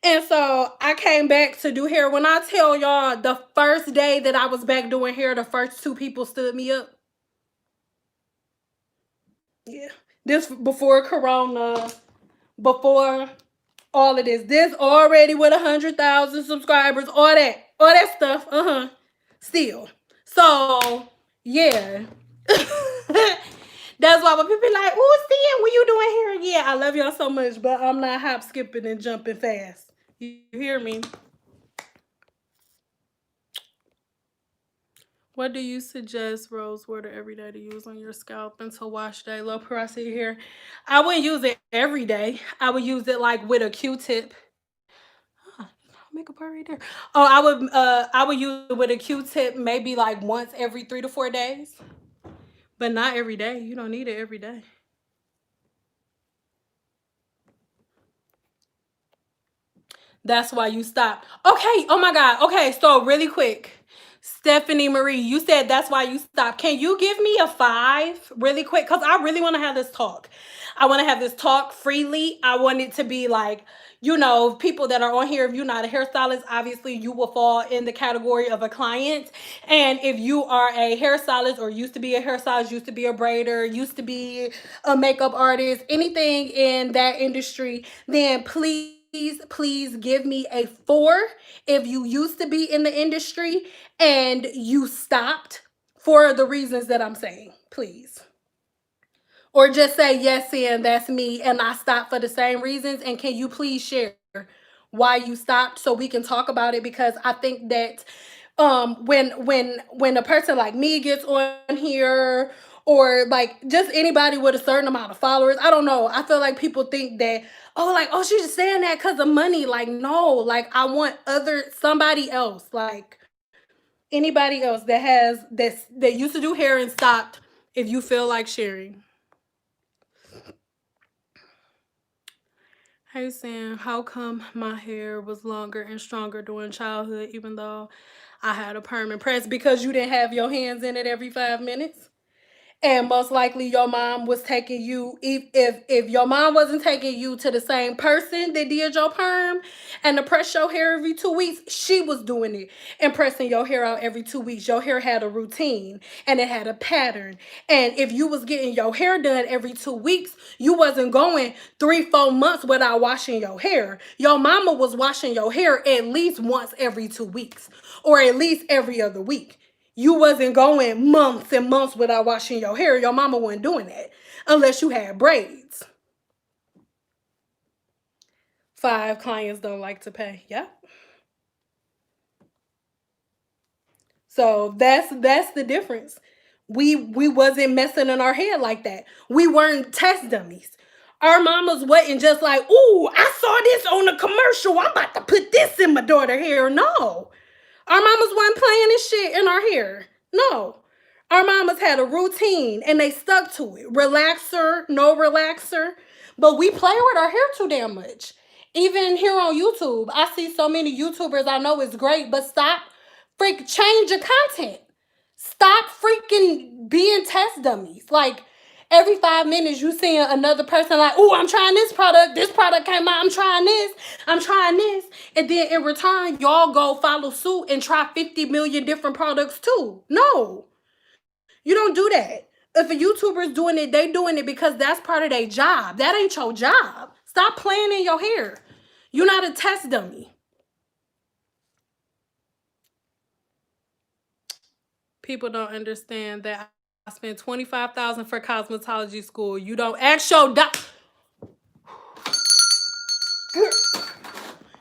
And so I came back to do hair. When I tell y'all, the first day that I was back doing hair, the first 2 people stood me up. Yeah. This before Corona, before all of this. This already with 100,000 subscribers, all that stuff. Still. So yeah. That's why when people be like, "Oh, Cyn, when you doing hair again?" I love y'all so much, but I'm not hop skipping and jumping fast. You hear me? What do you suggest rose water every day to use on your scalp and to wash day low porosity hair? I wouldn't use it every day. I would use it like with a Q-tip. Make a part right there. Oh, I would use it with a Q-tip maybe like once every 3 to 4 days. But not every day. You don't need it every day. That's why you stopped. Okay. Oh my God. Okay. So really quick. Stephanie Marie, you said that's why you stopped. Can you give me a 5 really quick? Because I really want to have this talk. I want to have this talk freely. I want it to be like, you know, people that are on here, if you're not a hairstylist, obviously you will fall in the category of a client. And if you are a hairstylist or used to be a hairstylist, used to be a braider, used to be a makeup artist, anything in that industry, then please give me a 4 if you used to be in the industry and you stopped for the reasons that I'm saying, please. Or just say, yes, and that's me, and I stopped for the same reasons. And can you please share why you stopped so we can talk about it? Because I think that when a person like me gets on here, or like just anybody with a certain amount of followers, I don't know, I feel like people think that, oh, like, oh, she's just saying that because of money. Like, no, like, I want somebody else, like anybody else that has that used to do hair and stopped, if you feel like sharing. Hey Sam, how come my hair was longer and stronger during childhood even though I had a permanent press? Because you didn't have your hands in it every 5 minutes? And most likely your mom was taking you, if your mom wasn't taking you to the same person that did your perm and to press your hair every 2 weeks, she was doing it and pressing your hair out every 2 weeks. Your hair had a routine and it had a pattern. And if you was getting your hair done every 2 weeks, you wasn't going 3-4 months without washing your hair. Your mama was washing your hair at least once every 2 weeks or at least every other week. You wasn't going months and months without washing your hair. Your mama wasn't doing that unless you had braids. 5 clients don't like to pay. Yep. So that's the difference. We wasn't messing in our head like that. We weren't test dummies. Our mamas wasn't just like, ooh, I saw this on a commercial, I'm about to put this in my daughter's hair. No. Our mamas wasn't playing this shit in our hair. No. Our mamas had a routine and they stuck to it. Relaxer, no relaxer. But we play with our hair too damn much. Even here on YouTube, I see so many YouTubers I know it's great, but stop. Change your content. Stop freaking being test dummies. Like, every 5 minutes you seeing another person like, oh, I'm trying this product came out, I'm trying this. And then in return, y'all go follow suit and try 50 million different products too. No, you don't do that. If a YouTuber is doing it, they doing it because that's part of their job. That ain't your job. Stop playing in your hair. You're not a test dummy. People don't understand that I spent $25,000 for cosmetology school. You don't ask your doc.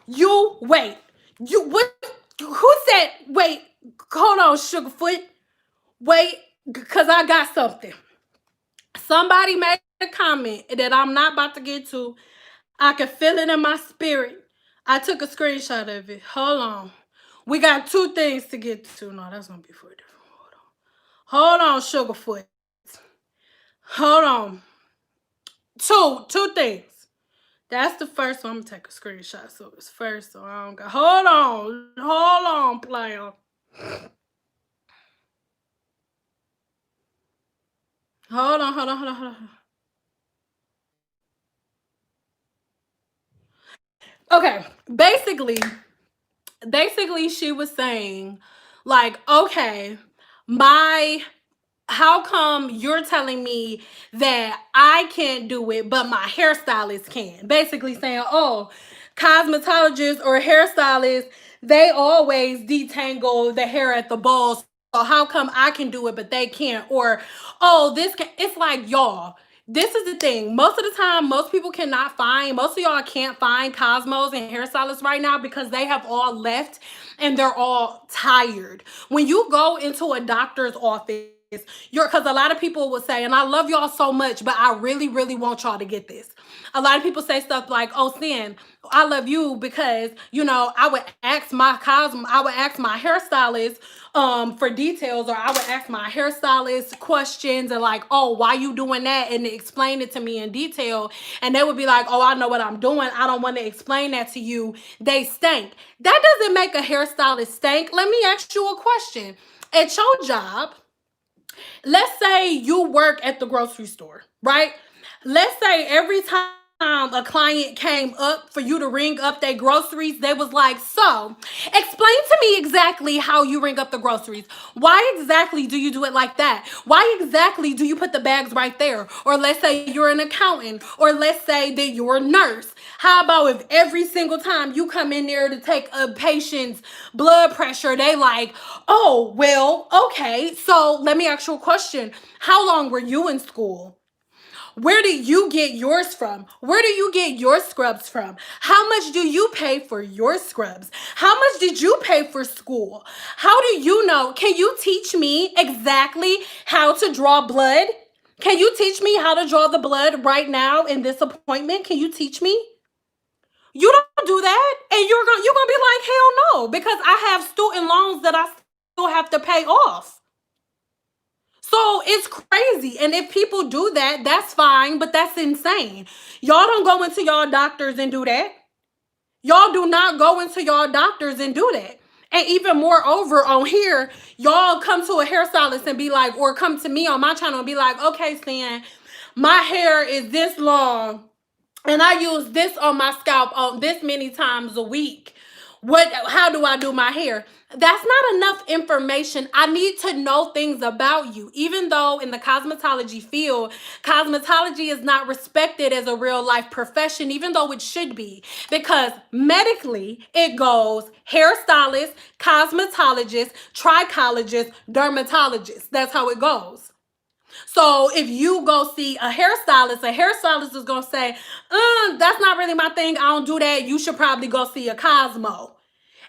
You wait. You what? Who said wait? Hold on, Sugarfoot. Wait, because I got something. Somebody made a comment that I'm not about to get to. I can feel it in my spirit. I took a screenshot of it. Hold on. We got two things to get to. No, that's gonna be for a different. Hold on, Sugarfoot. Hold on. Two things. That's the first one. I'm gonna take a screenshot so it's first, so I don't got. Hold on, player. Hold on. Okay, basically, she was saying, like, okay, my how come you're telling me that I can't do it, but my hairstylist can? Basically saying, oh, cosmetologists or hairstylists, they always detangle the hair at the balls. So how come I can do it, but they can't? Or, oh, this can, it's like, y'all, this is the thing. Most of the time, most of y'all can't find cosmos and hairstylists right now because they have all left and they're all tired. When you go into a doctor's office, because a lot of people will say, and I love y'all so much, but I really, really want y'all to get this. A lot of people say stuff like, oh, Cyn, I love you because, I would ask my hairstylist for details, or I would ask my hairstylist questions and like, oh, why you doing that? And explain it to me in detail. And they would be like, oh, I know what I'm doing. I don't want to explain that to you. They stink. That doesn't make a hairstylist stink. Let me ask you a question. At your job, let's say you work at the grocery store, right? Let's say every time a client came up for you to ring up their groceries, they was like, so explain to me exactly how you ring up the groceries. Why exactly do you do it like that? Why exactly do you put the bags right there? Or let's say you're an accountant, or let's say that you're a nurse. How about if every single time you come in there to take a patient's blood pressure, they like, oh, well, okay, so let me ask you a question. How long were you in school? Where did you get yours from? Where do you get your scrubs from? How much do you pay for your scrubs? How much did you pay for school? How do you know? Can you teach me exactly how to draw blood? Can you teach me how to draw the blood right now in this appointment? Can you teach me? You don't do that, and you're gonna be like, hell no, because I have student loans that I still have to pay off. So it's crazy. And if people do that, that's fine, but that's insane. Y'all don't go into y'all doctors and do that. Y'all do not go into y'all doctors and do that. And even moreover, on here, y'all come to a hairstylist and be like, or come to me on my channel and be like, okay, Cyn, my hair is this long and I use this on my scalp this many times a week. How do I do my hair? That's not enough information. I need to know things about you. Even though in the cosmetology field, cosmetology is not respected as a real life profession, even though it should be. Because medically, it goes hairstylist, cosmetologist, trichologist, dermatologist. That's how it goes. So if you go see a hairstylist is going to say, that's not really my thing. I don't do that. You should probably go see a Cosmo.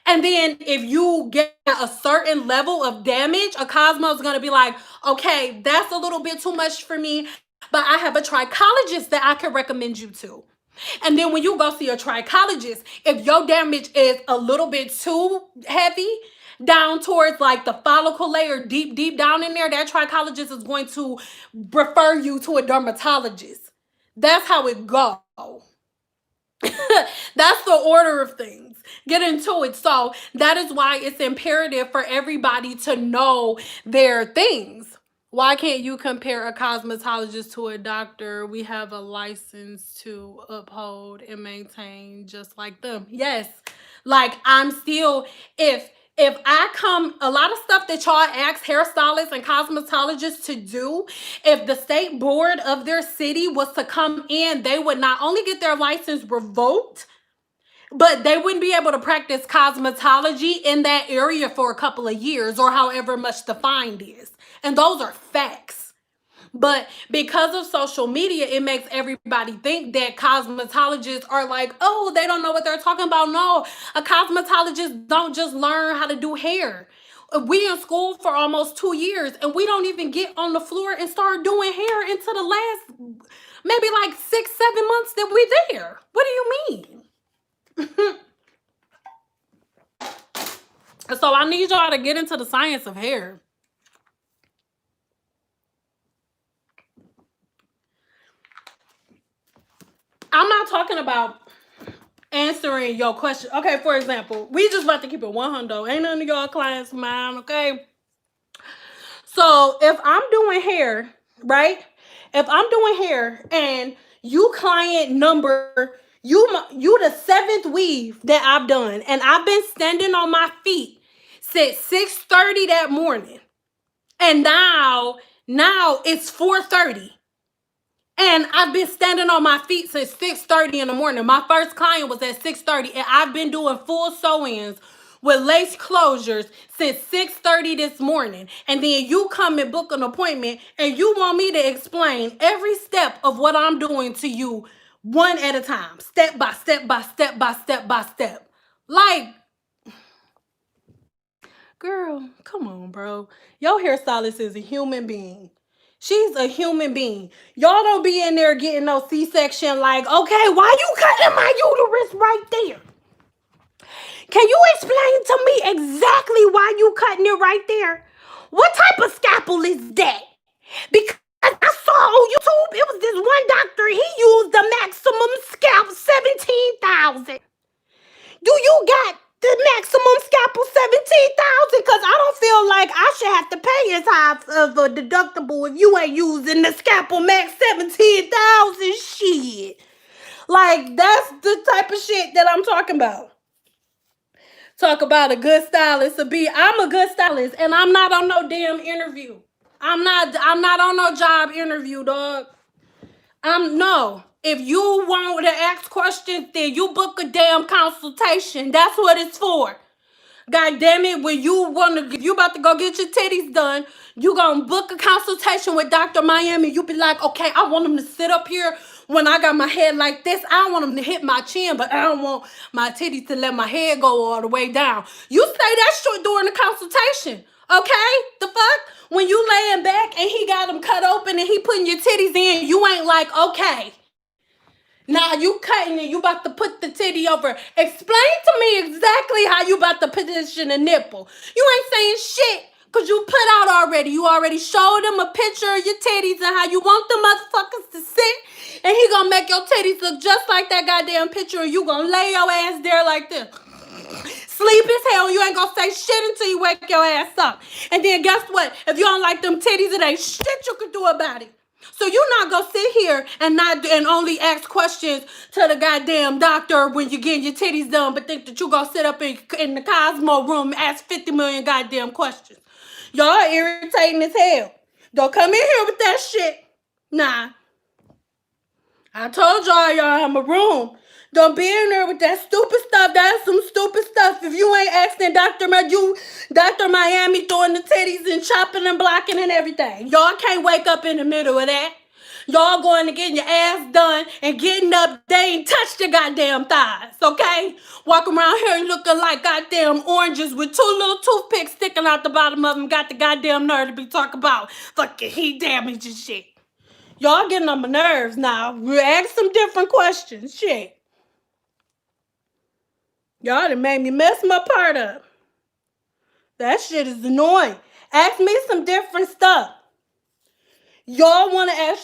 And then if you get a certain level of damage, a Cosmo is going to be like, okay, that's a little bit too much for me, but I have a trichologist that I can recommend you to. And then when you go see a trichologist, if your damage is a little bit too heavy, down towards like the follicle layer, deep down in there, that trichologist is going to refer you to a dermatologist. That's how it goes. That's the order of things. Get into it. So that is why it's imperative for everybody to know their things. Why can't you compare a cosmetologist to a doctor? We have a license to uphold and maintain just like them. Yes. Like I'm still, if I come, a lot of stuff that y'all ask hairstylists and cosmetologists to do, if the state board of their city was to come in, they would not only get their license revoked, but they wouldn't be able to practice cosmetology in that area for a couple of years or however much the fine is. And those are facts. But because of social media, it makes everybody think that cosmetologists are like, oh, they don't know what they're talking about. No, a cosmetologist don't just learn how to do hair. We in school for almost 2 years and we don't even get on the floor and start doing hair until the last maybe like 6-7 months that we there. What do you mean? So I need y'all to get into the science of hair. I'm not talking about answering your question. Okay, for example, we just about to keep it 100. Ain't none of y'all clients of mine, okay? So if I'm doing hair, right? If I'm doing hair and you client number, you the 7th weave that I've done, and I've been standing on my feet since 6:30 that morning, and now it's 4:30. And I've been standing on my feet since 6:30 in the morning. My first client was at 6:30, and I've been doing full sew-ins with lace closures since 6:30 this morning. And then you come and book an appointment, and you want me to explain every step of what I'm doing to you one at a time, step by step by step by step by step. Like, girl, come on, bro. Your hairstylist is a human being. She's a human being. Y'all don't be in there getting no C-section like, okay, why you cutting my uterus right there? Can you explain to me exactly why you cutting it right there? What type of scalpel is that? Because I saw on YouTube, it was this one doctor, he used the maximum scalp 17,000. Do you got the maximum scalpel 17,000? Because I don't feel like I should have to pay as high of a deductible if you ain't using the scalpel max 17,000 shit. Like, that's the type of shit that I'm talking about. Talk about a good stylist to be. I'm a good stylist, and I'm not on no damn interview. I'm not on no job interview, dog. No. If you want to ask questions, then you book a damn consultation. That's what it's for. God damn it, when if you about to go get your titties done, you gonna book a consultation with Dr. Miami. You be like, okay, I want him to sit up here when I got my head like this. I don't want him to hit my chin, but I don't want my titties to let my head go all the way down. You say that shit during the consultation, okay? The fuck? When you laying back and he got them cut open and he putting your titties in, you ain't like, okay. Now you cutting and you about to put the titty over. Explain to me exactly how you about to position a nipple. You ain't saying shit because you put out already. You already showed him a picture of your titties and how you want the motherfuckers to sit. And he gonna make your titties look just like that goddamn picture and you gonna lay your ass there like this. Sleep as hell. You ain't gonna say shit until you wake your ass up. And then guess what? If you don't like them titties, it ain't shit you can do about it. So you're not gonna sit here and only ask questions to the goddamn doctor when you're getting your titties done, but think that you gonna sit up in the Cosmo room and ask 50 million goddamn questions. Y'all irritating as hell. Don't come in here with that shit. Nah. I told y'all have a room. Don't be in there with that stupid stuff. That's some stupid stuff. If you ain't asking Dr. Miami throwing the titties and chopping and blocking and everything. Y'all can't wake up in the middle of that. Y'all going to getting your ass done and getting up. They ain't touched your goddamn thighs, okay? Walking around here looking like goddamn oranges with 2 little toothpicks sticking out the bottom of them. Got the goddamn nerve to be talking about fucking heat damage and shit. Y'all getting on my nerves now. Ask some different questions. Shit. Y'all done made me mess my part up. That shit is annoying. Ask me some different stuff. Y'all want to ask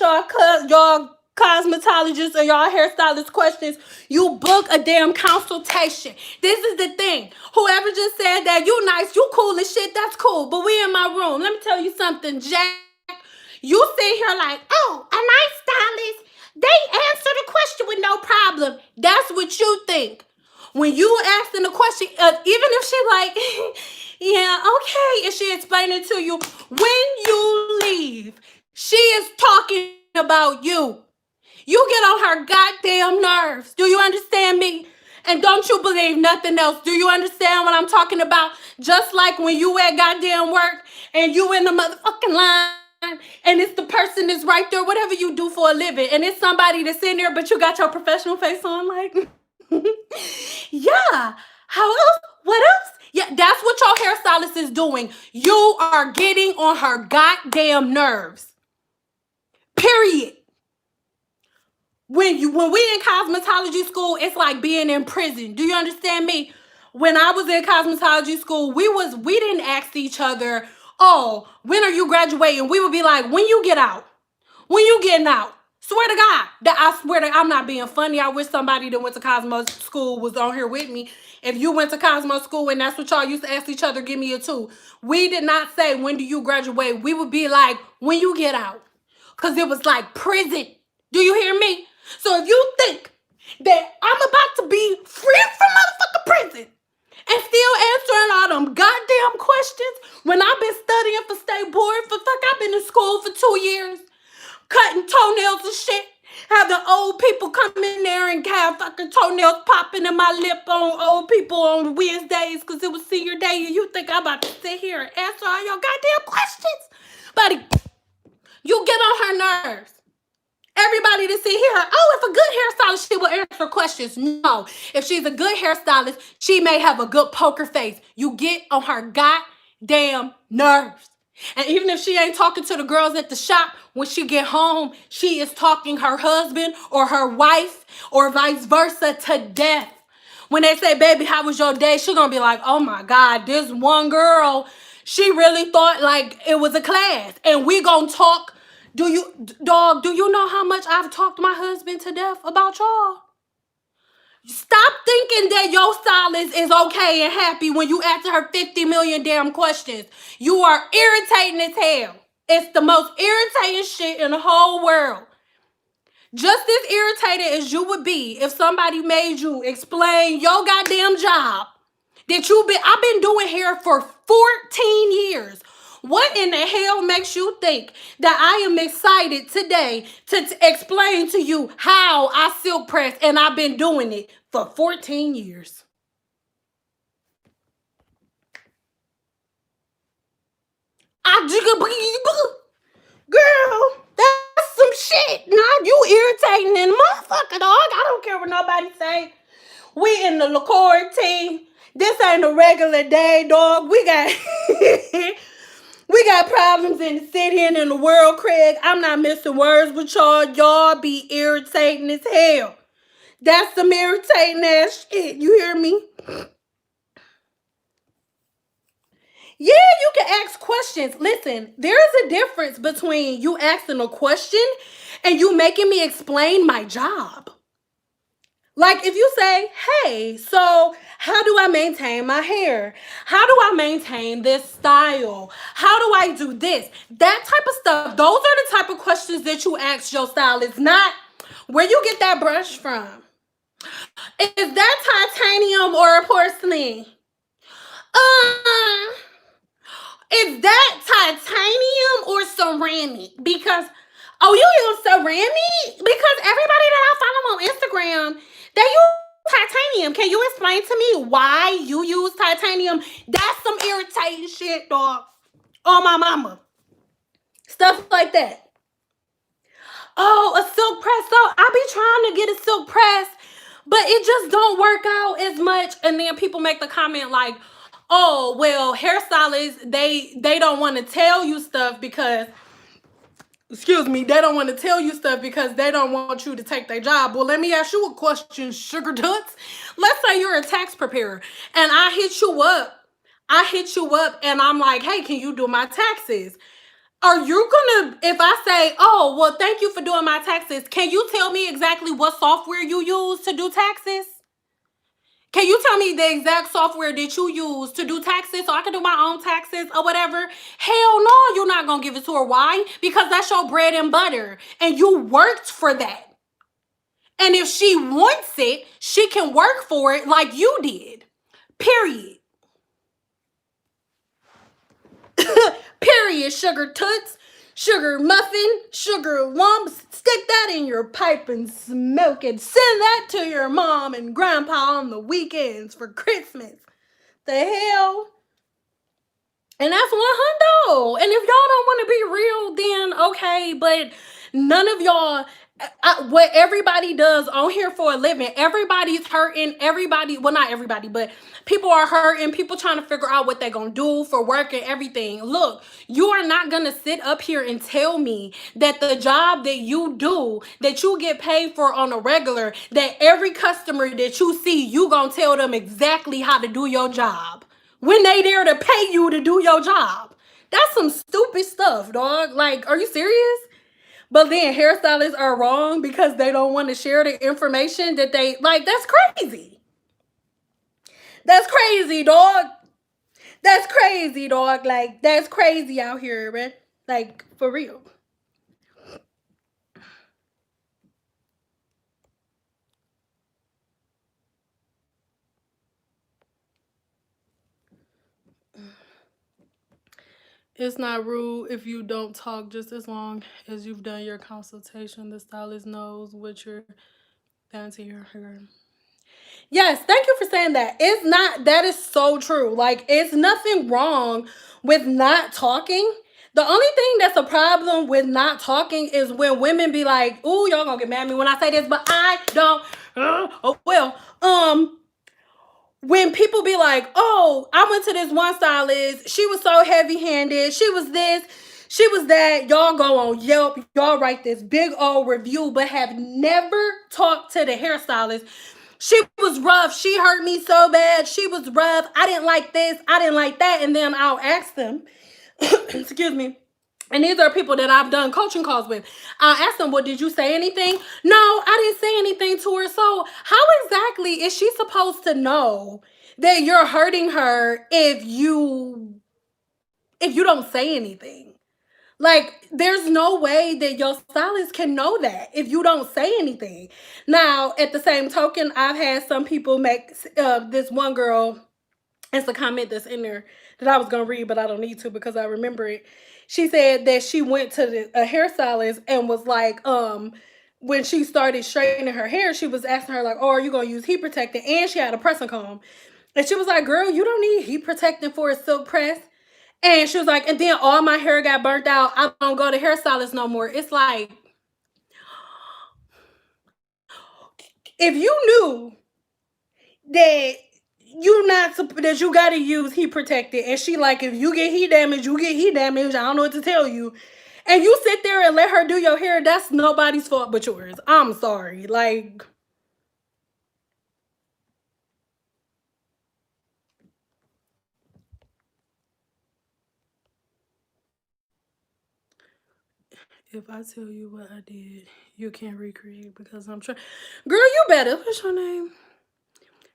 y'all cosmetologists or y'all hairstylist questions, you book a damn consultation. This is the thing. Whoever just said that, you nice, you cool as shit, that's cool. But we in my room. Let me tell you something, Jack. You sit here like, oh, a nice stylist. They answer the question with no problem. That's what you think. When you asking the question, even if she like, yeah, okay, and she explaining to you, when you leave, she is talking about you. You get on her goddamn nerves. Do you understand me? And don't you believe nothing else. Do you understand what I'm talking about? Just like when you at goddamn work and you in the motherfucking line and it's the person that's right there, whatever you do for a living, and it's somebody that's in there, but you got your professional face on, like, yeah, how else? What else? Yeah, that's what your hairstylist is doing. You are getting on her goddamn nerves. Period. When we in cosmetology school, it's like being in prison. Do you understand me? When I was in cosmetology school, we didn't ask each other, oh, when are you graduating? We would be like, when you get out? When you getting out? Swear to God. That I swear that I'm not being funny. I wish somebody that went to Cosmo school was on here with me. If you went to Cosmo school and that's what y'all used to ask each other, give me a 2. We did not say, when do you graduate? We would be like, when you get out. Because it was like prison. Do you hear me? So if you think that I'm about to be free from motherfucking prison and still answering all them goddamn questions when I've been studying for state board I've been in school for 2 years, cutting toenails and shit. Have the old people come in there and have fucking toenails popping in my lip on old people on Wednesdays because it was senior day, and you think I'm about to sit here and answer all your goddamn questions? Buddy, you get on her nerves. Everybody to see here, oh, if a good hairstylist, she will answer questions. No, if she's a good hairstylist, she may have a good poker face. You get on her goddamn nerves. And even if she ain't talking to the girls at the shop, when she get home, she is talking her husband or her wife or vice versa to death. When they say, baby, how was your day? She gonna be like, oh my God, this one girl, she really thought like it was a class. And we gonna talk. Do you know how much I've talked my husband to death about y'all? Stop thinking that your stylist is okay and happy when you answer her 50 million damn questions. You are irritating as hell. It's the most irritating shit in the whole world. Just as irritated as you would be if somebody made you explain your goddamn job that I've been doing hair for 14 years. What in the hell makes you think that I am excited today to explain to you how I silk press, and I've been doing it for 14 years? Girl, that's some shit. Nah, you irritating and motherfucker, dog. I don't care what nobody say. We in the quarantine. This ain't a regular day, dog. We got we got problems in the city and in the world, Craig. I'm not missing words with y'all. Y'all be irritating as hell. That's some irritating ass shit. You hear me? Yeah, you can ask questions. Listen, there is a difference between you asking a question and you making me explain my job. Like if you say, hey, so how do I maintain my hair? How do I maintain this style? How do I do this? That type of stuff. Those are the type of questions that you ask your stylist, not where you get that brush from. Is that titanium or a porcelain? Is that titanium or ceramic? Because, oh, you use ceramic? Because everybody that I follow on Instagram, they use titanium. Can you explain to me why you use titanium? That's some irritating shit, dog. On my mama. Stuff like that. Oh, a silk press. So I be trying to get a silk press, but it just don't work out as much. And then people make the comment like, oh, well, hairstylists, they don't want to tell you stuff because, excuse me, they don't want to tell you stuff because they don't want you to take their job. Well, let me ask you a question, sugar toots. Let's say you're a tax preparer and I hit you up. And I'm like, hey, can you do my taxes? Are you gonna, if I say, oh, well, thank you for doing my taxes, can you tell me exactly what software you use to do taxes? Can you tell me the exact software that you use to do taxes so I can do my own taxes or whatever? Hell no, you're not going to give it to her. Why? Because that's your bread and butter and you worked for that. And if she wants it, she can work for it like you did. Period. Period, sugar toots. sugar muffin, sugar lumps. Stick that in your pipe and smoke it. Send that to your mom and grandpa on the weekends for Christmas. The hell? And that's $100. And if y'all don't want to be real, then okay. But none of y'all, what everybody does on here for a living, everybody's hurting. Everybody, well, not everybody, but people are hurting. People trying to figure out what they're going to do for work and everything. Look, you are not going to sit up here and tell me that the job that you do, that you get paid for on a regular, that every customer that you see, you going to tell them exactly how to do your job when they there to pay you to do your job. That's some stupid stuff, dog. Like, are you serious? But then hairstylists are wrong because they don't want to share the information that they like. That's crazy. That's crazy, dog. That's crazy, dog. Like, that's crazy out here, man. Like, for real. It's not rude if you don't talk just as long as you've done your consultation. The stylist knows what you're down to your hair. Yes, thank you for saying that. It's not, that is so true. Like, it's nothing wrong with not talking. The only thing that's a problem with not talking is when women be like, ooh, y'all gonna get mad at me when I say this, but I don't. Oh, well, when people be like, oh, I went to this one stylist, she was so heavy-handed, she was this, she was that, y'all go on Yelp, y'all write this big old review, but have never talked to the hairstylist. She was rough, she hurt me so bad, she was rough, I didn't like this, I didn't like that, and then I'll ask them, excuse me, and these are people that I've done coaching calls with. I'll ask them, well, did you say anything? No, I didn't say anything to her. So how exactly is she supposed to know that you're hurting her if you don't say anything? Like, there's no way that your stylist can know that if you don't say anything. Now, at the same token, I've had some people make this one girl, it's a comment that's in there that I was going to read, but I don't need to because I remember it. She said that she went to a hairstylist and was like, when she started straightening her hair, she was asking her like, oh, are you going to use heat protectant? And she had a pressing comb. And she was like, girl, you don't need heat protectant for a silk press. And she was like, and then all my hair got burnt out. I don't go to hairstylists no more. It's like, if you knew that you gotta use heat protectant, and she like, if you get heat damage, you get heat damage. I don't know what to tell you. And you sit there and let her do your hair, that's nobody's fault but yours. I'm sorry. Like, if I tell you what I did, you can't recreate because I'm trying. Girl, you better. What's your name?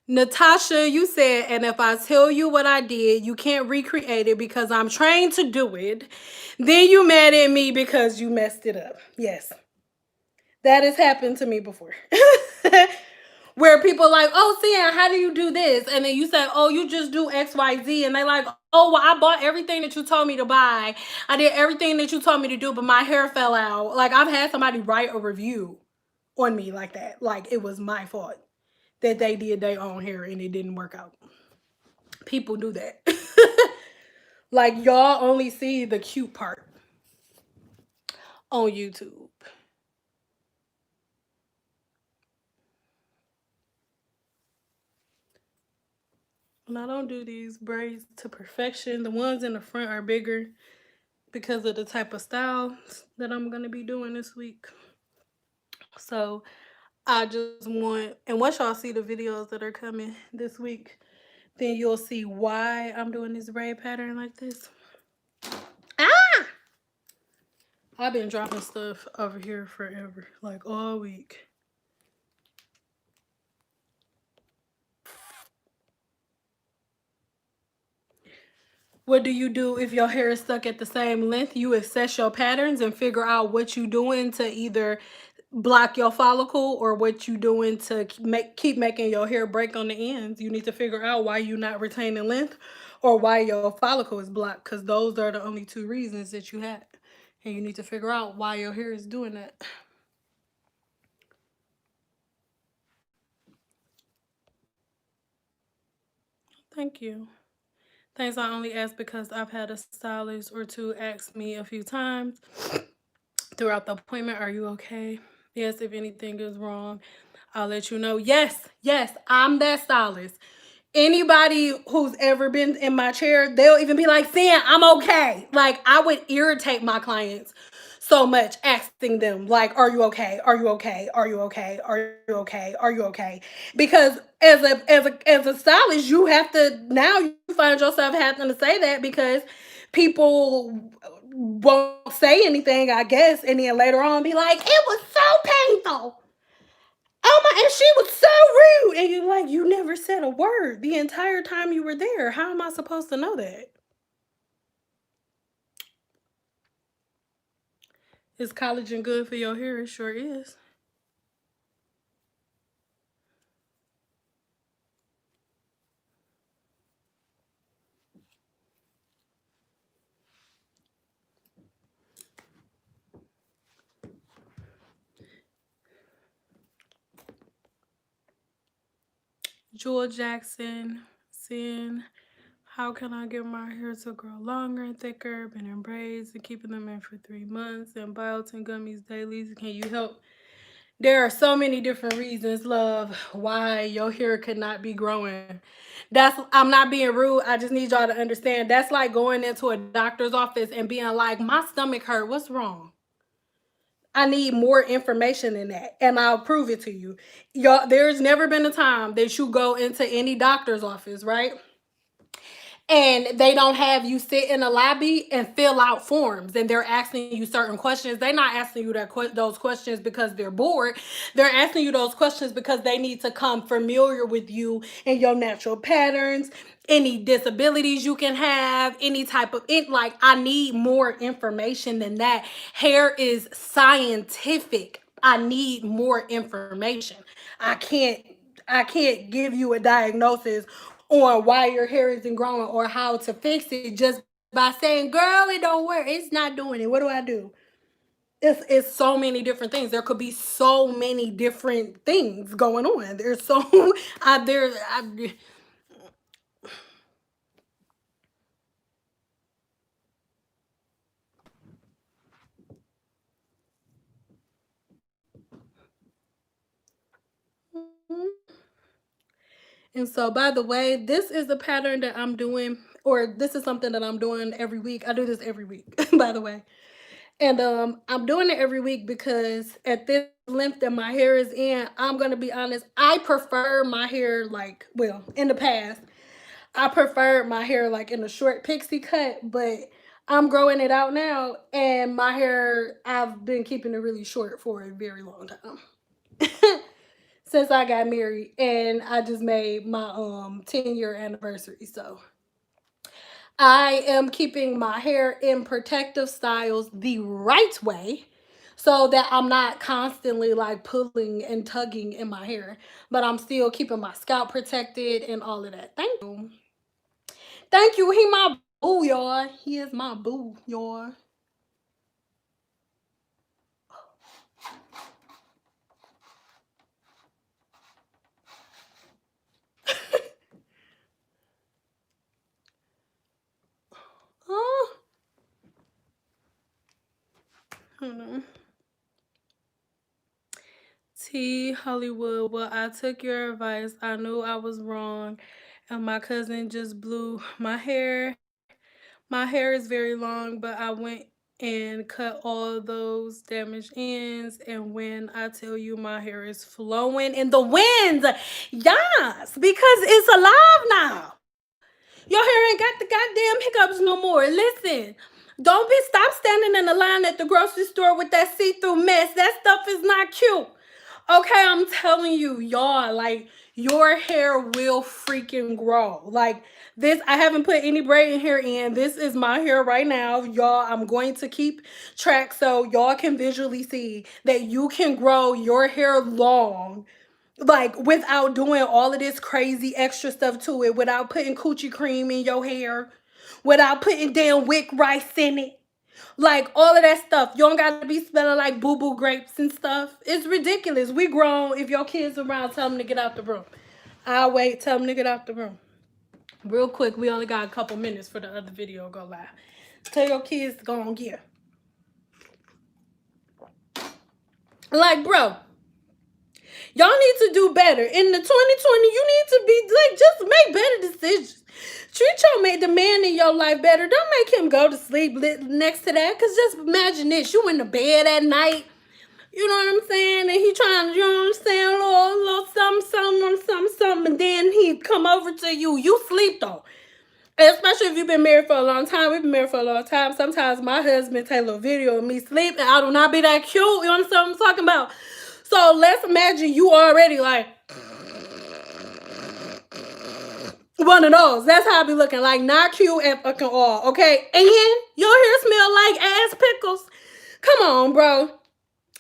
Natasha, you said, and if I tell you what I did, you can't recreate it because I'm trained to do it. Then you mad at me because you messed it up. Yes. That has happened to me before. Where people like, oh, Cyn, how do you do this? And then you say, oh, you just do X, Y, Z. And they like, oh, well, I bought everything that you told me to buy. I did everything that you told me to do, but my hair fell out. Like, I've had somebody write a review on me like that. Like, it was my fault that they did their own hair and it didn't work out. People do that. Like, y'all only see the cute part on YouTube. And I don't do these braids to perfection. The ones in the front are bigger because of the type of style that I'm going to be doing this week. So I just want, and once y'all see the videos that are coming this week, then you'll see why I'm doing this braid pattern like this. Ah! I've been dropping stuff over here forever, like all week. What do you do if your hair is stuck at the same length? You assess your patterns and figure out what you're doing to either block your follicle or what you doing to keep making your hair break on the ends. You need to figure out why you're not retaining length or why your follicle is blocked, because those are the only two reasons that you have. And you need to figure out why your hair is doing that. Thank you. Things I only ask because I've had a stylist or two ask me a few times throughout the appointment, are you okay? Yes, if anything is wrong, I'll let you know. Yes, yes, I'm that stylist. Anybody who's ever been in my chair, they'll even be like, Cyn, I'm okay. Like, I would irritate my clients so much asking them, like, are you okay? Are you okay? Are you okay? Are you okay? Are you okay? Because as a stylist, you have to, now you find yourself having to say that because people won't say anything, I guess, and then later on be like, it was so painful. Oh my, and she was so rude. And you're like, you never said a word the entire time you were there. How am I supposed to know that? Is collagen good for your hair? It sure is. Jewel Jackson, Cyn, how can I get my hair to grow longer and thicker? Been in braids and keeping them in for 3 months and biotin gummies daily. Can you help? There are so many different reasons, love, why your hair could not be growing. I'm not being rude. I just need y'all to understand. That's like going into a doctor's office and being like, my stomach hurt. What's wrong? I need more information than that, and I'll prove it to you. Y'all, there's never been a time that you go into any doctor's office, right? And they don't have you sit in a lobby and fill out forms and they're asking you certain questions. They're not asking you those questions because they're bored. They're asking you those questions because they need to come familiar with you and your natural patterns, any disabilities you can have, any type of it. Like, I need more information than that. Hair is scientific. I need more information. I can't give you a diagnosis on why your hair isn't growing or how to fix it just by saying, girl, it don't work. It's not doing it. What do I do? It's so many different things. There could be so many different things going on. There's so I there I, And so, by the way, this is the pattern that I'm doing, or this is something that I'm doing every week. I do this every week, by the way. And I'm doing it every week because at this length that my hair is in, I'm gonna be honest, I prefer my hair like, well, in the past, I preferred my hair like in a short pixie cut, but I'm growing it out now, and my hair, I've been keeping it really short for a very long time. Since I got married, and I just made my 10-year anniversary. So I am keeping my hair in protective styles the right way so that I'm not constantly like pulling and tugging in my hair, but I'm still keeping my scalp protected and all of that. Thank you. Thank you. He my boo, y'all. He is my boo, y'all. Oh, hold on. T Hollywood, well, I took your advice. I knew I was wrong, and my cousin just blew my hair. My hair is very long, but I went and cut all those damaged ends. And when I tell you my hair is flowing in the wind, yes, because it's alive now. Your hair ain't got the goddamn hiccups no more. Listen, don't be stop standing in the line at the grocery store with that see-through mess. That stuff is not cute. Okay, I'm telling you, y'all, like, your hair will freaking grow. Like, this, I haven't put any braiding hair in. This is my hair right now. Y'all, I'm going to keep track so y'all can visually see that you can grow your hair long, like, without doing all of this crazy extra stuff to it, without putting coochie cream in your hair, without putting damn wick rice in it, Like all of that stuff. You don't gotta be smelling like boo-boo grapes and stuff. It's ridiculous. We grown. If your kids around, tell them to get out the room. I'll wait. Tell them to get out the room. Real quick, we only got a couple minutes for the other video to go live. Tell your kids to go on gear. Like, bro, y'all need to do better. In the 2020, you need to be like, just make better decisions. Treat the man in your life better. Don't make him go to sleep next to that. Because just imagine this. You in the bed at night. You know what I'm saying? And he trying to, you know what I'm saying? A little something. And then he come over to you. You sleep though. Especially if you've been married for a long time. We've been married for a long time. Sometimes my husband take a little video of me sleep and I do not be that cute. You understand what I'm talking about? So let's imagine you already like one of those. That's how I be looking. Like not cute at fucking all. Okay? And your hair smell like ass pickles. Come on, bro.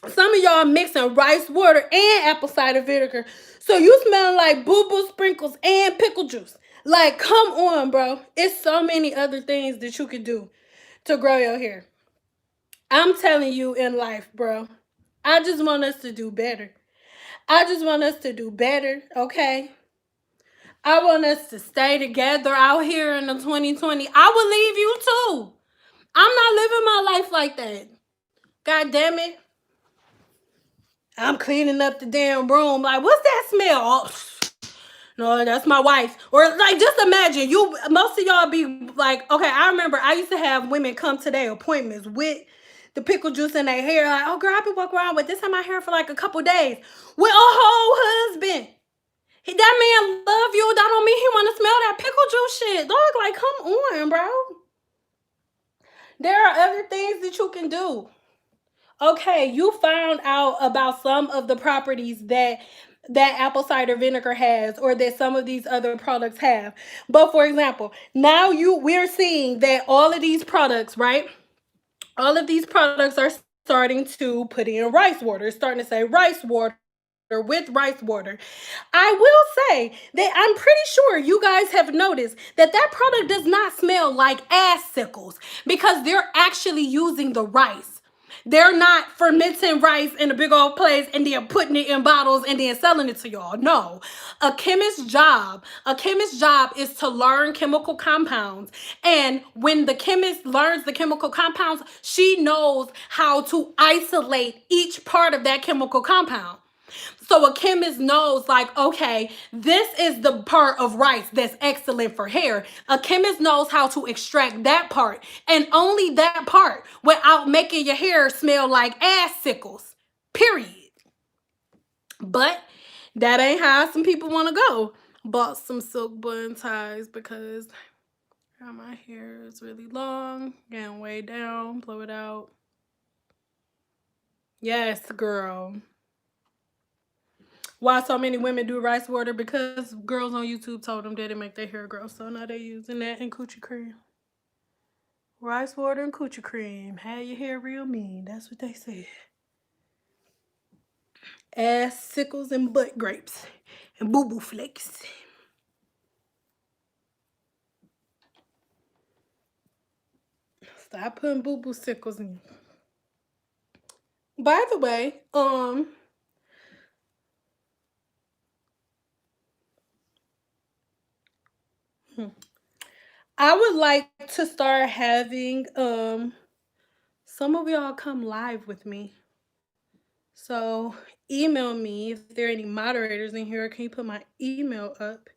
Some of y'all mixing rice water and apple cider vinegar. So you smelling like boo-boo sprinkles and pickle juice. Like, come on, bro. It's so many other things that you can do to grow your hair. I'm telling you in life, bro. I just want us to do better. I just want us to do better, okay? I want us to stay together out here in the 2020. I would leave you too. I'm not living my life like that. God damn it. I'm cleaning up the damn room. Like, what's that smell? Oh, no, that's my wife. Or like, just imagine most of y'all be like, okay, I remember I used to have women come to their appointments with the pickle juice in their hair. Like, oh girl, I've been walking around with this in my hair for like a couple days with a whole husband. That man love you. That don't mean he want to smell that pickle juice shit. Dog, like, come on, bro. There are other things that you can do. Okay, you found out about some of the properties that apple cider vinegar has or that some of these other products have. But for example, now we're seeing that all of these products, right? All of these products are starting to put in rice water. It's starting to say rice water with rice water. I will say that I'm pretty sure you guys have noticed that product does not smell like ass sickles because they're actually using the rice. They're not fermenting rice in a big old place and then putting it in bottles and then selling it to y'all. No. A chemist's job is to learn chemical compounds. And when the chemist learns the chemical compounds, she knows how to isolate each part of that chemical compound. So a chemist knows like, okay, this is the part of rice that's excellent for hair. A chemist knows how to extract that part and only that part without making your hair smell like ass sickles, period. But that ain't how some people want to go. Bought some silk bun ties because my hair is really long, getting way down, blow it out. Yes, girl. Why so many women do rice water? Because girls on YouTube told them that it make their hair grow. So now they're using that and coochie cream. Rice water and coochie cream. Have your hair real mean. That's what they said. Ass sickles and butt grapes. And boo-boo flakes. Stop putting boo-boo sickles in. By the way, I would like to start having some of y'all come live with me. So email me if there are any moderators in here. Can you put my email up?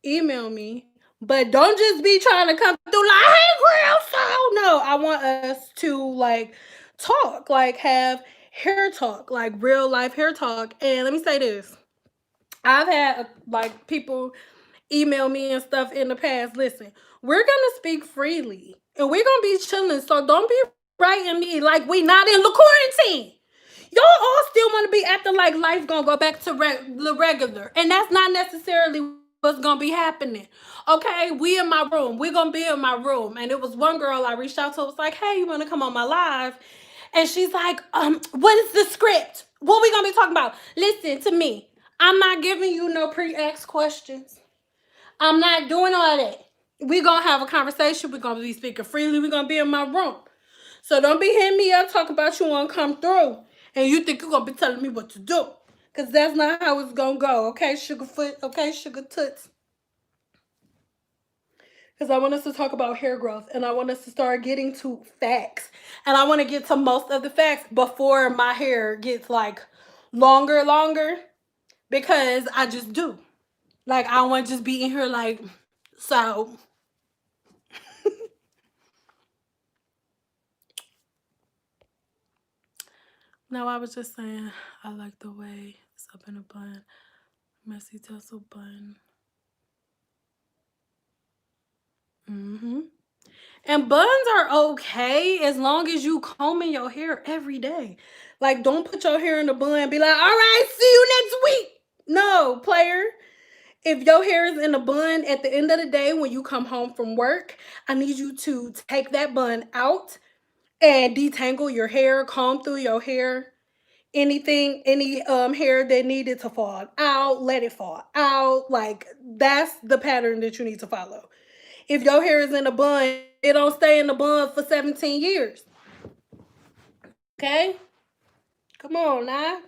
Email me. But don't just be trying to come through like, hey girl, so no. I want us to like talk, like have hair talk, like real life hair talk. And let me say this. I've had like people email me and stuff in the past. Listen, we're gonna speak freely and we're gonna be chilling. So don't be writing me like we not in the quarantine. Y'all all still want to be acting like life gonna go back to the regular, and that's not necessarily what's gonna be happening. Okay, we in my room. We're gonna be in my room. And it was one girl I reached out to. Was like, hey, you want to come on my live? And she's like, what is the script? What we gonna be talking about? Listen to me. I'm not giving you no pre-asked questions. I'm not doing all that. We're going to have a conversation. We're going to be speaking freely. We're going to be in my room. So don't be hitting me up talking about you want to come through and you think you're going to be telling me what to do. Because that's not how it's going to go. Okay, Sugarfoot? Okay, Sugar Toots? Because I want us to talk about hair growth and I want us to start getting to facts. And I want to get to most of the facts before my hair gets like longer. Because I just do. Like, I don't want to just be in here like, so. No, I was just saying, I like the way it's up in a bun. Messy tussle bun. And buns are okay as long as you combing your hair every day. Like, don't put your hair in a bun and be like, all right, see you next week. No, player. If your hair is in a bun at the end of the day when you come home from work, I need you to take that bun out and detangle your hair, comb through your hair. Any hair that needed to fall out, let it fall out. Like, that's the pattern that you need to follow. If your hair is in a bun, it don't stay in the bun for 17 years. Okay? Come on now.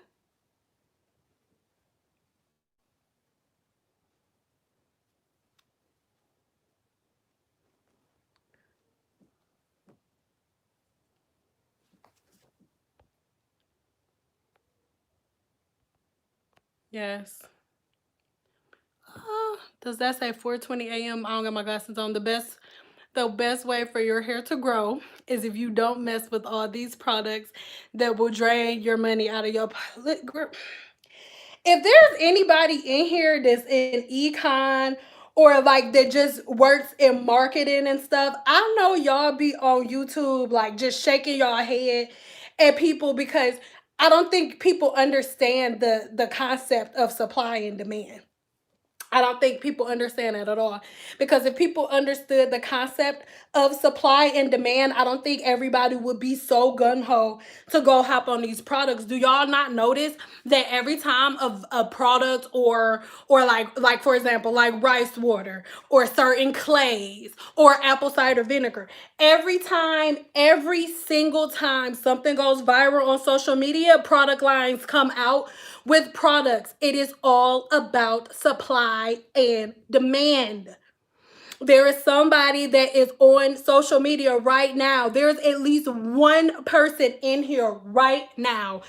Yes. Does that say 4:20 a.m.? I don't got my glasses on. The best way for your hair to grow is if you don't mess with all these products that will drain your money out of your pocket. If there's anybody in here that's in econ or like that just works in marketing and stuff, I know y'all be on YouTube like just shaking y'all head at people because I don't think people understand the concept of supply and demand. I don't think people understand that at all. Because if people understood the concept of supply and demand, I don't think everybody would be so gung-ho to go hop on these products. Do y'all not notice that every time a product or like for example, like rice water or certain clays or apple cider vinegar, every single time something goes viral on social media, product lines come out with products. It is all about supply and demand. There is somebody that is on social media right now. There's at least one person in here right now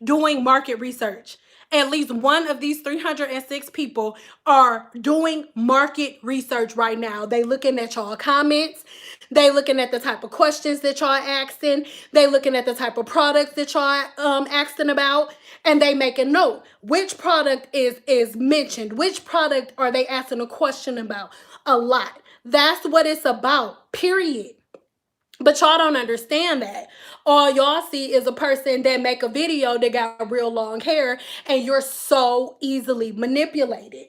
doing market research. At least one of these 306 people are doing market research right now. They looking at y'all comments. They looking at the type of questions that y'all asking. They looking at the type of products that y'all asking about. And they make a note. Which product is mentioned? Which product are they asking a question about? A lot. That's what it's about, period. But y'all don't understand that. All y'all see is a person that make a video that got real long hair and you're so easily manipulated.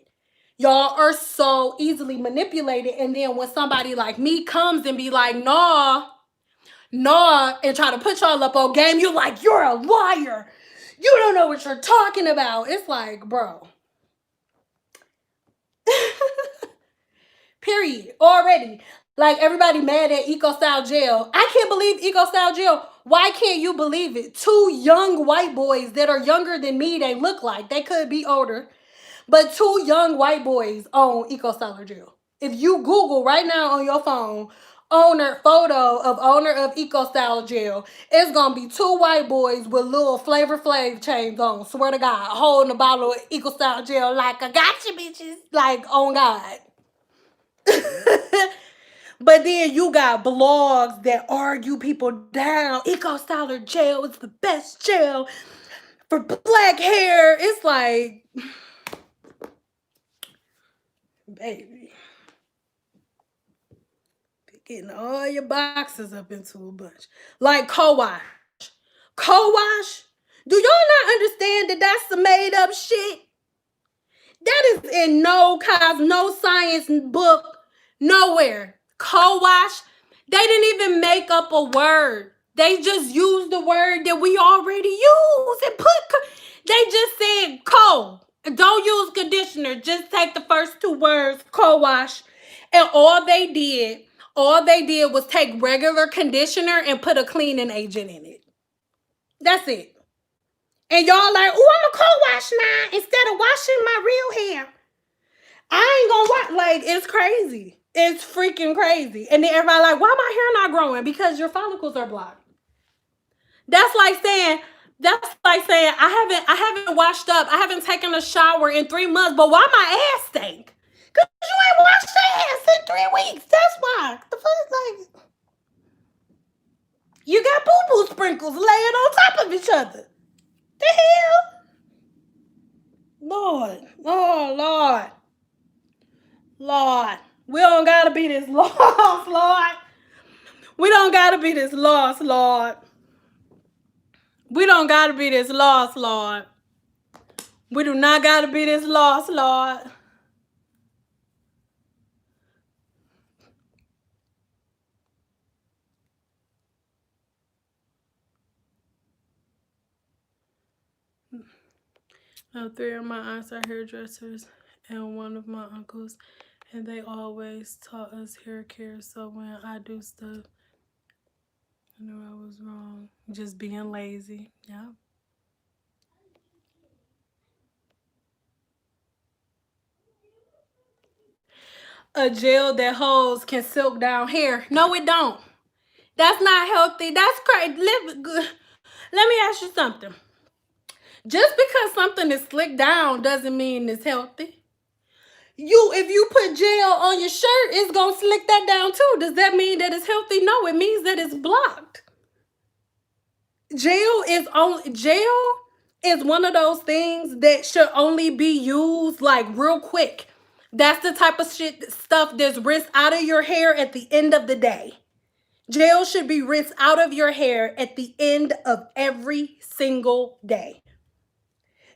Y'all are so easily manipulated. And then when somebody like me comes and be like, nah, and try to put y'all up on game, you're like, you're a liar. You don't know what you're talking about. It's like, bro. Period. Already. Like, everybody mad at Eco Style Gel. I can't believe Eco Style Gel. Why can't you believe it? Two young white boys that are younger than me, they look like. They could be older. But two young white boys own Eco Style Gel. If you Google right now on your phone, photo of owner of Eco Style Gel, it's gonna be two white boys with little Flavor Flav chains on. Swear to God, holding a bottle of Eco Style Gel like, I got you bitches. Like, on God. But then you got blogs that argue people down. Eco Styler gel is the best gel for black hair. It's like, baby, getting all your boxes up into a bunch. Like co-wash. Co-wash? Do y'all not understand that that's some made up shit? That is in no science book, nowhere. Co-wash, they didn't even make up a word. They just used the word that we already use and they just said co. Don't use conditioner. Just take the first two words, co-wash. And all they did All they did was take regular conditioner and put a cleaning agent in it. That's it. And y'all like, oh, I'm gonna co-wash now instead of washing my real hair. I ain't gonna watch. Like, it's crazy. It's freaking crazy. And then everybody like, why my hair not growing? Because your follicles are blocked. That's like saying I haven't washed up. I haven't taken a shower in 3 months, but why my ass stink? Cause you ain't washed your ass in 3 weeks. That's why. The fuck, like, you got boo-boo sprinkles laying on top of each other. The hell? Lord. Oh, Lord. Lord. We don't gotta be this lost, Lord. We don't gotta be this lost, Lord. We don't gotta be this lost, Lord. We do not gotta be this lost, Lord. Now, 3 of my aunts are hairdressers and one of my uncles, and they always taught us hair care. So when I do stuff, I knew I was wrong. Just being lazy. Yeah. A gel that holds can silk down hair. No, it don't. That's not healthy. That's crazy. Let me ask you something. Just because something is slicked down doesn't mean it's healthy. If you put gel on your shirt, it's gonna slick that down too. Does that mean that it's healthy? No, it means that it's blocked. Gel is one of those things that should only be used like real quick. That's the type of stuff that's rinsed out of your hair at the end of the day. Gel should be rinsed out of your hair at the end of every single day.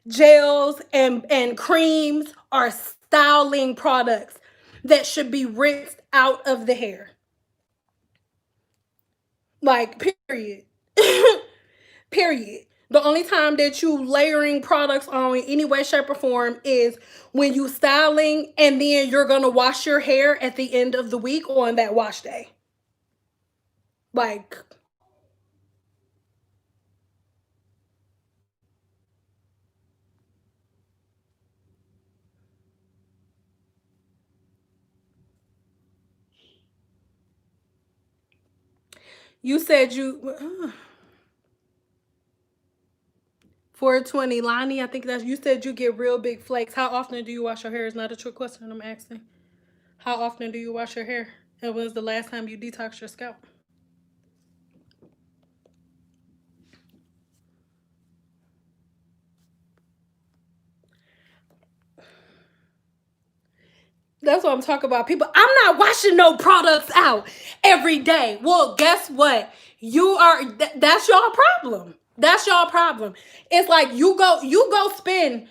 Gels and creams are styling products that should be rinsed out of the hair. Like, period. Period. The only time that you layering products on in any way, shape, or form is when you styling and then you're gonna wash your hair at the end of the week on that wash day. Like, you said you 420 Lonnie, I think that's, you said you get real big flakes. How often do you wash your hair? Is not a trick question I'm asking. How often do you wash your hair? And when's the last time you detoxed your scalp? That's what I'm talking about. People, I'm not washing no products out every day. Well, guess what? That's your problem. That's your problem. It's like y'all go spend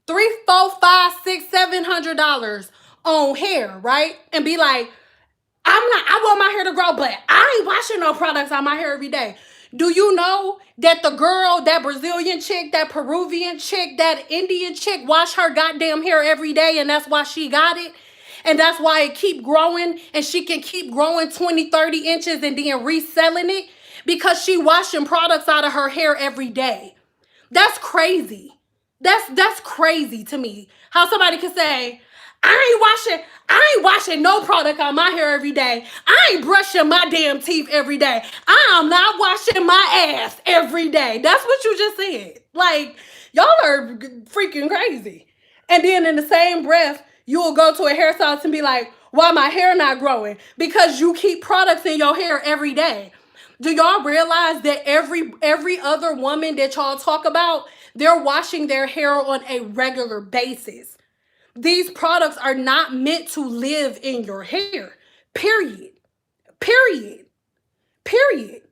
three, four, five, six, $700 on hair, right? And be like, I want my hair to grow, but I ain't washing no products on my hair every day. Do you know that the girl, that Brazilian chick, that Peruvian chick, that Indian chick wash her goddamn hair every day, and that's why she got it? And that's why it keep growing, and she can keep growing 20, 30 inches and then reselling it? Because she washing products out of her hair every day. That's crazy. That's crazy to me. How somebody can say, I ain't washing no product on my hair every day. I ain't brushing my damn teeth every day. I am not washing my ass every day. That's what you just said. Like, y'all are freaking crazy. And then in the same breath, you will go to a hairstylist and be like, why my hair not growing? Because you keep products in your hair every day. Do y'all realize that every other woman that y'all talk about, they're washing their hair on a regular basis? These products are not meant to live in your hair. Period. Period. Period.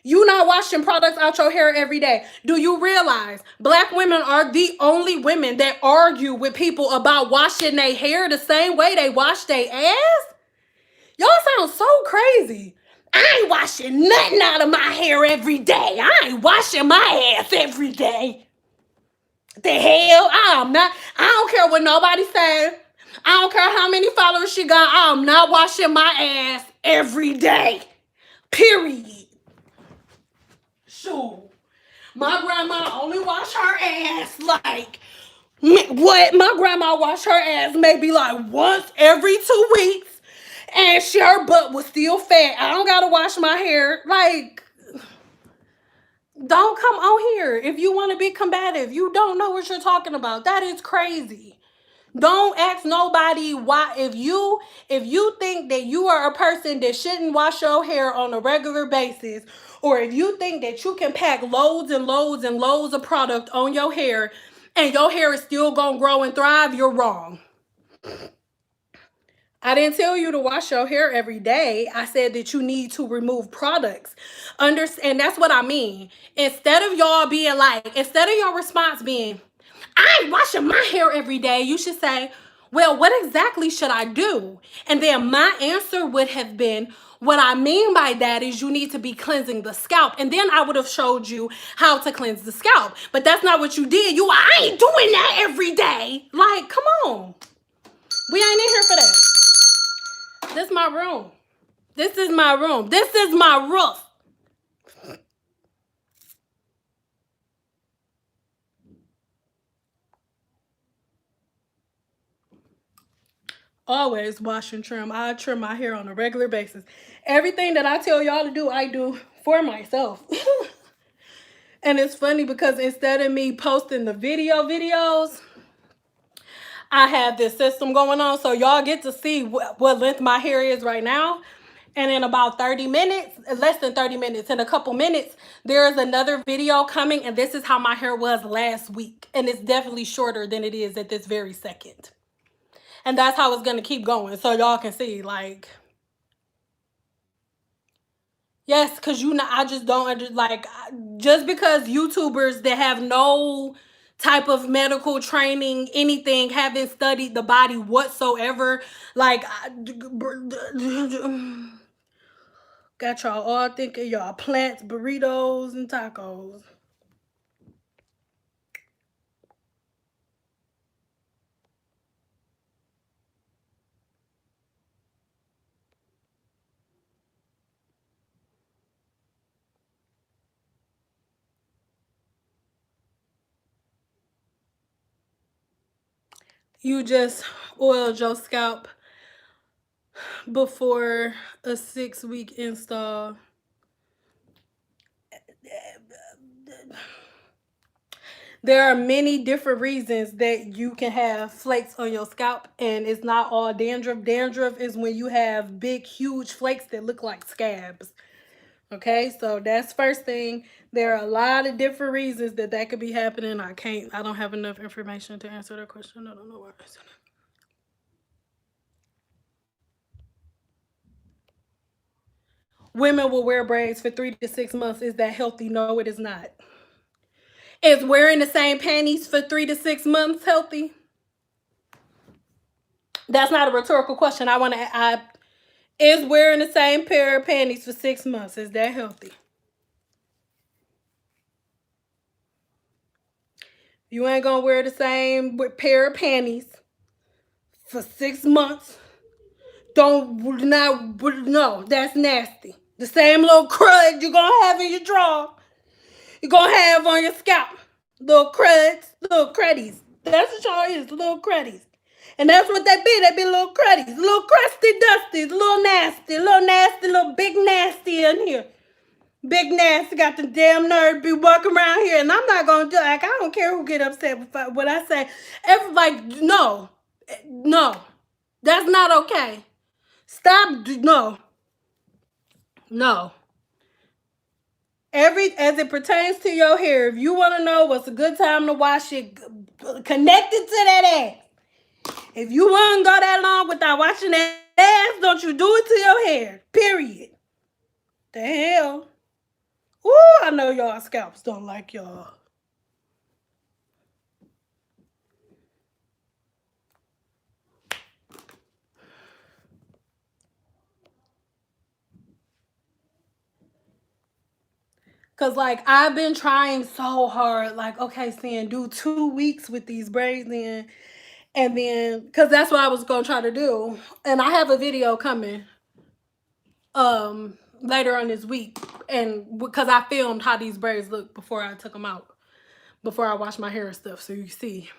You not washing products out your hair every day. Do you realize black women are the only women that argue with people about washing their hair the same way they wash their ass? Y'all sound so crazy. I ain't washing nothing out of my hair every day. I ain't washing my ass every day. The hell? I'm not. I don't care what nobody says. I don't care how many followers she got. I'm not washing my ass every day. Period. Sure. My grandma only wash her ass like what? My grandma wash her ass maybe like once every 2 weeks, and her butt was still fat. I don't gotta wash my hair. Like, don't come on here if you want to be combative. You don't know what you're talking about. That is crazy. Don't ask nobody why. If you think that you are a person that shouldn't wash your hair on a regular basis, or if you think that you can pack loads and loads and loads of product on your hair and your hair is still gonna grow and thrive, you're wrong. I didn't tell you to wash your hair every day. I said that you need to remove products. And that's what I mean. Instead of your response being, I ain't washing my hair every day, you should say, well, what exactly should I do? And then my answer would have been, what I mean by that is you need to be cleansing the scalp. And then I would have showed you how to cleanse the scalp. But that's not what you did. I ain't doing that every day. Like, come on. We ain't in here for that. This is my room. This is my room. This is my roof. Always wash and trim. I trim my hair on a regular basis. Everything that I tell y'all to do, I do for myself. And it's funny because instead of me posting the videos, I have this system going on. So y'all get to see what length my hair is right now. And in about 30 minutes, less than 30 minutes, in a couple minutes, there is another video coming. And this is how my hair was last week. And it's definitely shorter than it is at this very second. And that's how it's going to keep going. So y'all can see, like, yes, because I just don't, like, just because YouTubers that have no type of medical training, anything, haven't studied the body whatsoever, like, got y'all all thinking y'all plants, burritos, and tacos. You just oiled your scalp before a 6-week install. There are many different reasons that you can have flakes on your scalp, and it's not all dandruff. Dandruff is when you have big, huge flakes that look like scabs. Okay, so that's first thing. There are a lot of different reasons that could be happening. I don't have enough information to answer that question. I don't know why I said it. Women will wear braids for 3 to 6 months. Is that healthy? No, it is not. Is wearing the same panties for 3 to 6 months healthy? That's not a rhetorical question. Is wearing the same pair of panties for 6 months, is that healthy? You ain't gonna wear the same pair of panties for 6 months. No, that's nasty. The same little crud you're gonna have in your drawer, you're gonna have on your scalp. Little cruds, little cruddies. That's what y'all is, little cruddies. And that's what they be little cruddies. Little crusty dusties, little nasty, little big nasty in here. Big nasty got the damn nerve to be walking around here, and I'm not gonna do like I don't care who get upset with what I say. No, that's not okay. Stop. No. As it pertains to your hair, if you want to know what's a good time to wash it, connect it to that ass. If you want to go that long without washing that ass, don't you do it to your hair. Period. The hell. Ooh, I know y'all scalps don't like y'all. Cause like I've been trying so hard, like, okay, Cyn, do 2 weeks with these braids in. And then, because that's what I was going to try to do. And I have a video coming later on this week. And because I filmed how these braids look before I took them out. Before I washed my hair and stuff. So you see.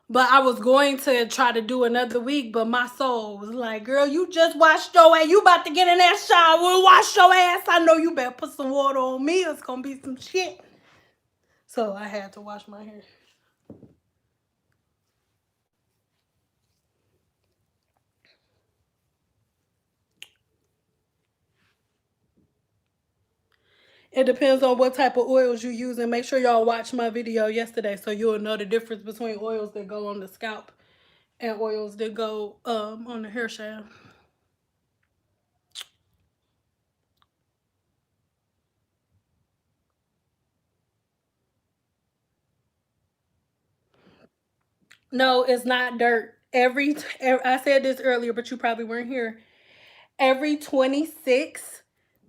But I was going to try to do another week, but my soul was like, girl, you just washed your ass. You about to get in that shower and wash your ass. I know you better put some water on me. It's going to be some shit. So I had to wash my hair. It depends on what type of oils you use. And make sure y'all watch my video yesterday so you'll know the difference between oils that go on the scalp and oils that go on the hair shaft. No, it's not dirt. I said this earlier, but you probably weren't here. Every 26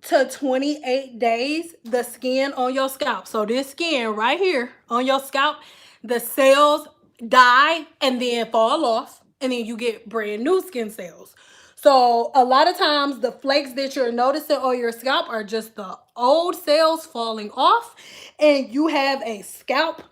to 28 days, the skin on your scalp, so this skin right here on your scalp, the cells die and then fall off, and then you get brand new skin cells. So a lot of times the flakes that you're noticing on your scalp are just the old cells falling off, and you have a scalp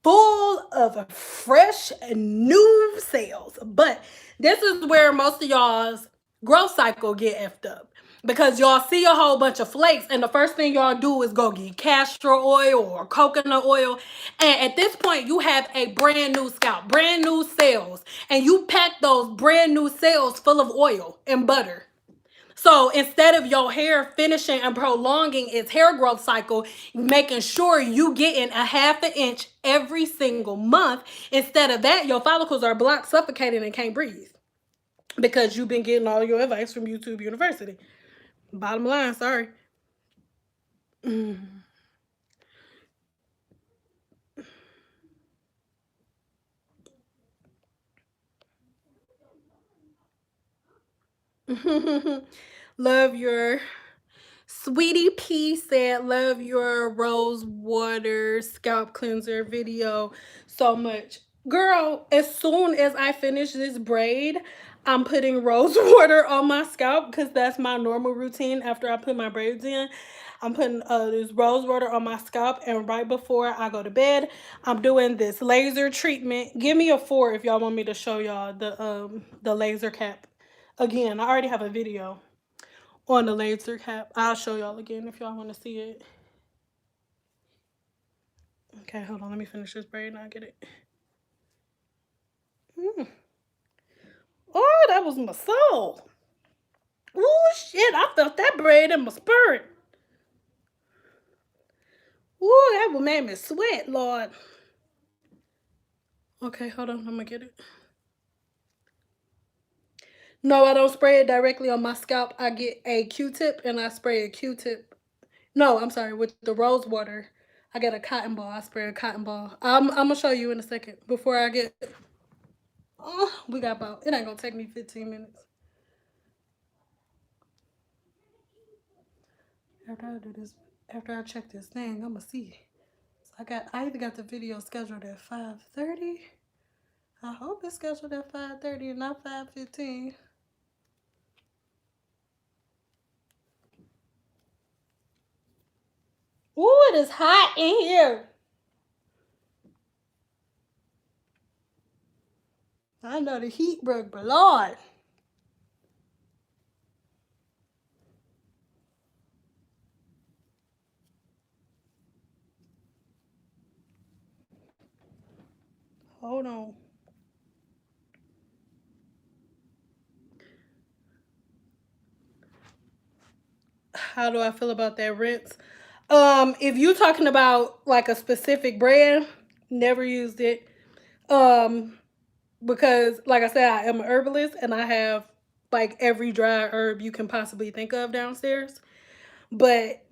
full of fresh new cells. But this is where most of y'all's growth cycle get effed up, because y'all see a whole bunch of flakes and the first thing y'all do is go get castor oil or coconut oil, and at this point you have a brand new scalp, brand new cells, and you pack those brand new cells full of oil and butter. So instead of your hair finishing and prolonging its hair growth cycle, making sure you getting a ½ an inch every single month, instead of that, your follicles are blocked, suffocating, and can't breathe because you've been getting all your advice from YouTube University. Bottom line, sorry. Love your Sweetie P said, love your rose water scalp cleanser video so much. Girl, as soon as I finish this braid, I'm putting rose water on my scalp because that's my normal routine after I put my braids in. I'm putting this rose water on my scalp, and right before I go to bed, I'm doing this laser treatment. Give me a 4 if y'all want me to show y'all the laser cap. Again, I already have a video on the laser cap. I'll show y'all again if y'all want to see it. Okay, hold on. Let me finish this braid and I'll get it. Oh, that was my soul. Oh, shit. I felt that braid in my spirit. Oh, that would make me sweat, Lord. Okay, hold on. I'm going to get it. No, I don't spray it directly on my scalp. I get a Q-tip and I spray a Q-tip. No, I'm sorry. With the rose water, I get a cotton ball. I spray a cotton ball. I'm going to show you in a second before I get... Oh, we got about... It ain't going to take me 15 minutes. After I check this thing, I'm going to see. So I either got the video scheduled at 5:30. I hope it's scheduled at 5:30 and not 5:15. Ooh, it is hot in here. I know the heat broke, but Lord. Hold on. How do I feel about that rinse? If you're talking about like a specific brand, never used it. Because like I said, I am an herbalist and I have like every dry herb you can possibly think of downstairs. But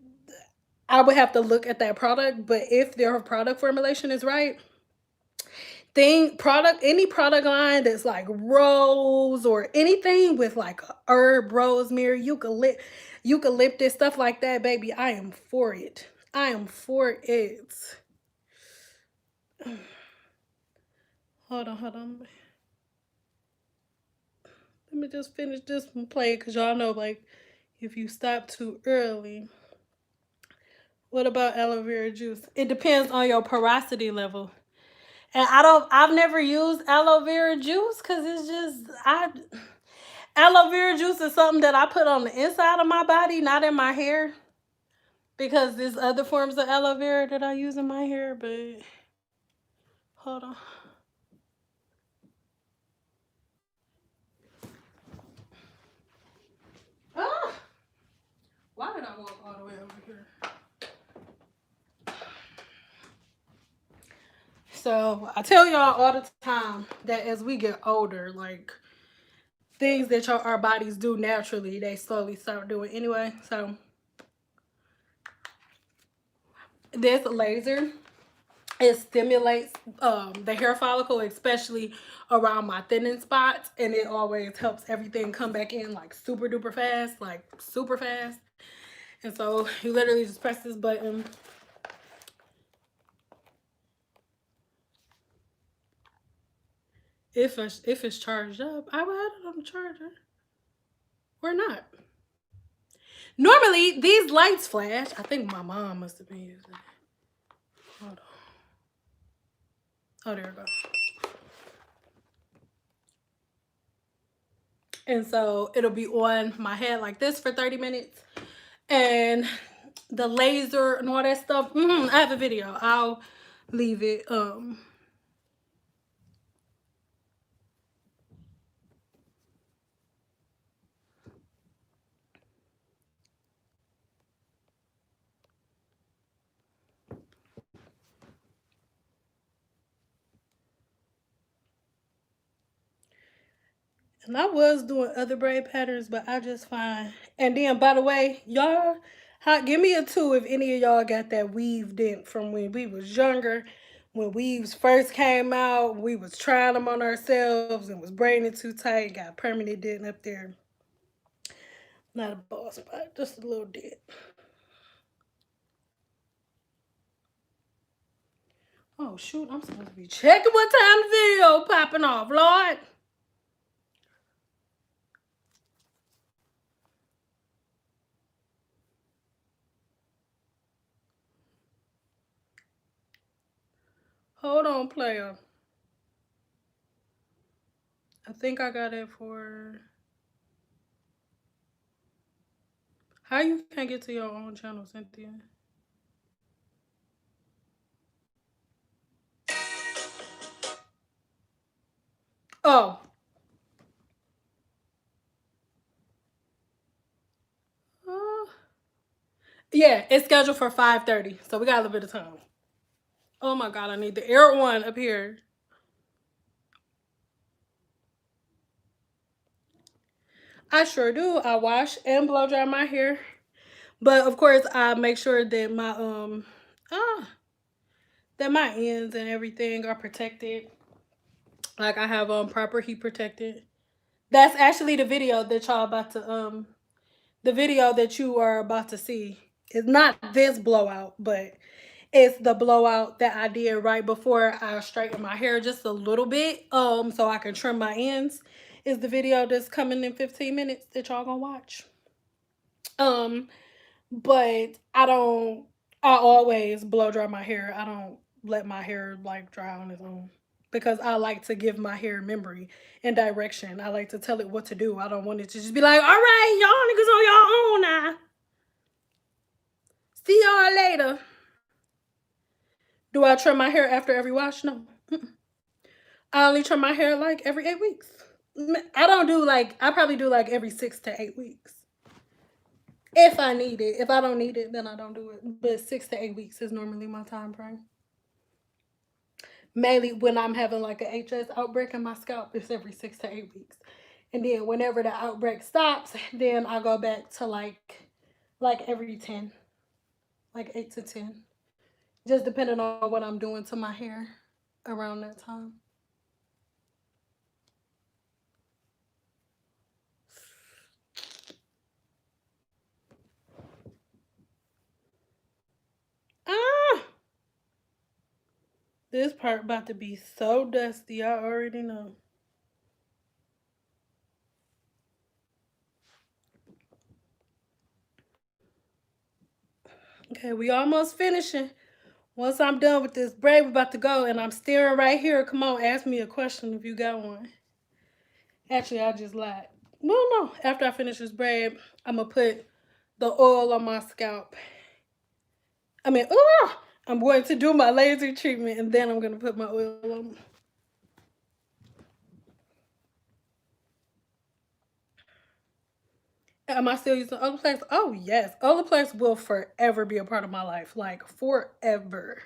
I would have to look at that product. But if their product formulation is right, any product line that's like rose or anything with like herb, rosemary, eucalyptus, stuff like that, baby, I am for it. I am for it. Hold on, hold on. Let me just finish this one play, because y'all know, like, if you stop too early. What about aloe vera juice? It depends on your porosity level. And I've never used aloe vera juice because it's just, aloe vera juice is something that I put on the inside of my body, not in my hair. Because there's other forms of aloe vera that I use in my hair, but hold on. Ah! Why did I walk all the way over here? So I tell y'all all the time that as we get older, like things that our bodies do naturally, they slowly start doing anyway. So this laser, it stimulates the hair follicle, especially around my thinning spots, and it always helps everything come back in like super duper fast, like super fast. And so you literally just press this button. If it's charged up, I would have it on the charger. Or not. Normally these lights flash. I think my mom must have been using it. Hold on. Oh, there we go. And so it'll be on my head like this for 30 minutes. And the laser and all that stuff. I have a video. I'll leave it. And I was doing other braid patterns, but I just find. And then, by the way, y'all, give me a 2 if any of y'all got that weave dent from when we was younger. When weaves first came out, we was trying them on ourselves and was braiding it too tight. Got permanent dent up there. Not a bald spot, just a little dent. Oh, shoot, I'm supposed to be checking what time the video popping off, Lord. Hold on, player. I think I got it for... How you can't get to your own channel, Cynthia? Oh. Yeah, it's scheduled for 5:30, so we got a little bit of time. Oh my God, I need the air one up here. I sure do. I wash and blow dry my hair. But of course, I make sure that my ends and everything are protected. Like I have proper heat protected. That's actually the video that y'all about to the video that you are about to see. It's not this blowout, but it's the blowout that I did right before I straightened my hair just a little bit so I can trim my ends. Is the video that's coming in 15 minutes that y'all gonna watch. But I always blow dry my hair. I don't let my hair like dry on its own because I like to give my hair memory and direction. I like to tell it what to do. I don't want it to just be like, all right, y'all niggas on your own now. See y'all later. Do I trim my hair after every wash? No. I only trim my hair like every 8 weeks. I don't do like, I probably do like every 6 to 8 weeks. If I need it. If I don't need it, then I don't do it. But 6 to 8 weeks is normally my time frame. Mainly when I'm having like an HS outbreak in my scalp, it's every 6 to 8 weeks. And then whenever the outbreak stops, then I go back to like every 10. Like 8 to 10. Just depending on what I'm doing to my hair around that time. Ah! This part about to be so dusty, I already know. Okay, we almost finishing. Once I'm done with this braid, we're about to go, and I'm staring right here. Come on, ask me a question if you got one. Actually, I just lied. No. After I finish this braid, I'm gonna put the oil on my scalp. I'm going to do my laser treatment, and then I'm gonna put my oil on. Am I still using Olaplex? Oh yes, Olaplex will forever be a part of my life, like forever.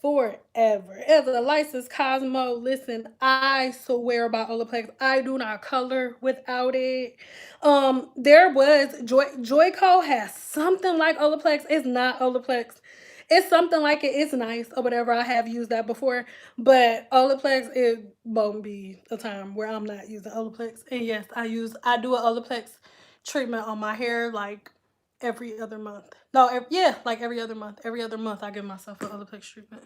Forever. As a licensed Cosmo, listen, I swear by Olaplex. I do not color without it. There was Joico has something like Olaplex. It's not Olaplex. It's something like it. It's nice or whatever. I have used that before, but Olaplex, it won't be a time where I'm not using Olaplex. And yes, I do a Olaplex treatment on my hair like every other month. No, yeah, like every other month. Every other month, I give myself an Olaplex treatment.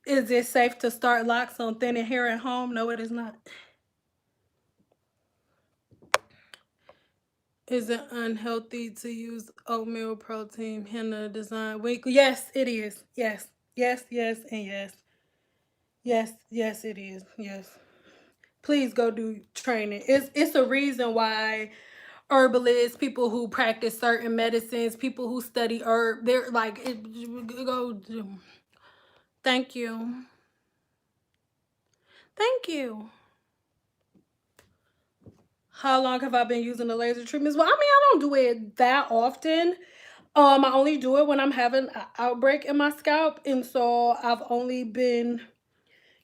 Is it safe to start locks on thinning hair at home? No, it is not. Is it unhealthy to use oatmeal protein henna design weekly? Yes, it is. Yes, and yes. Yes, it is. Yes. Please go do training. It's a reason why herbalists, people who practice certain medicines, people who study herb, they're like go. Thank you. Thank you. How long have I been using the laser treatments? Well, I mean, I don't do it that often. I only do it when I'm having an outbreak in my scalp, and so I've only been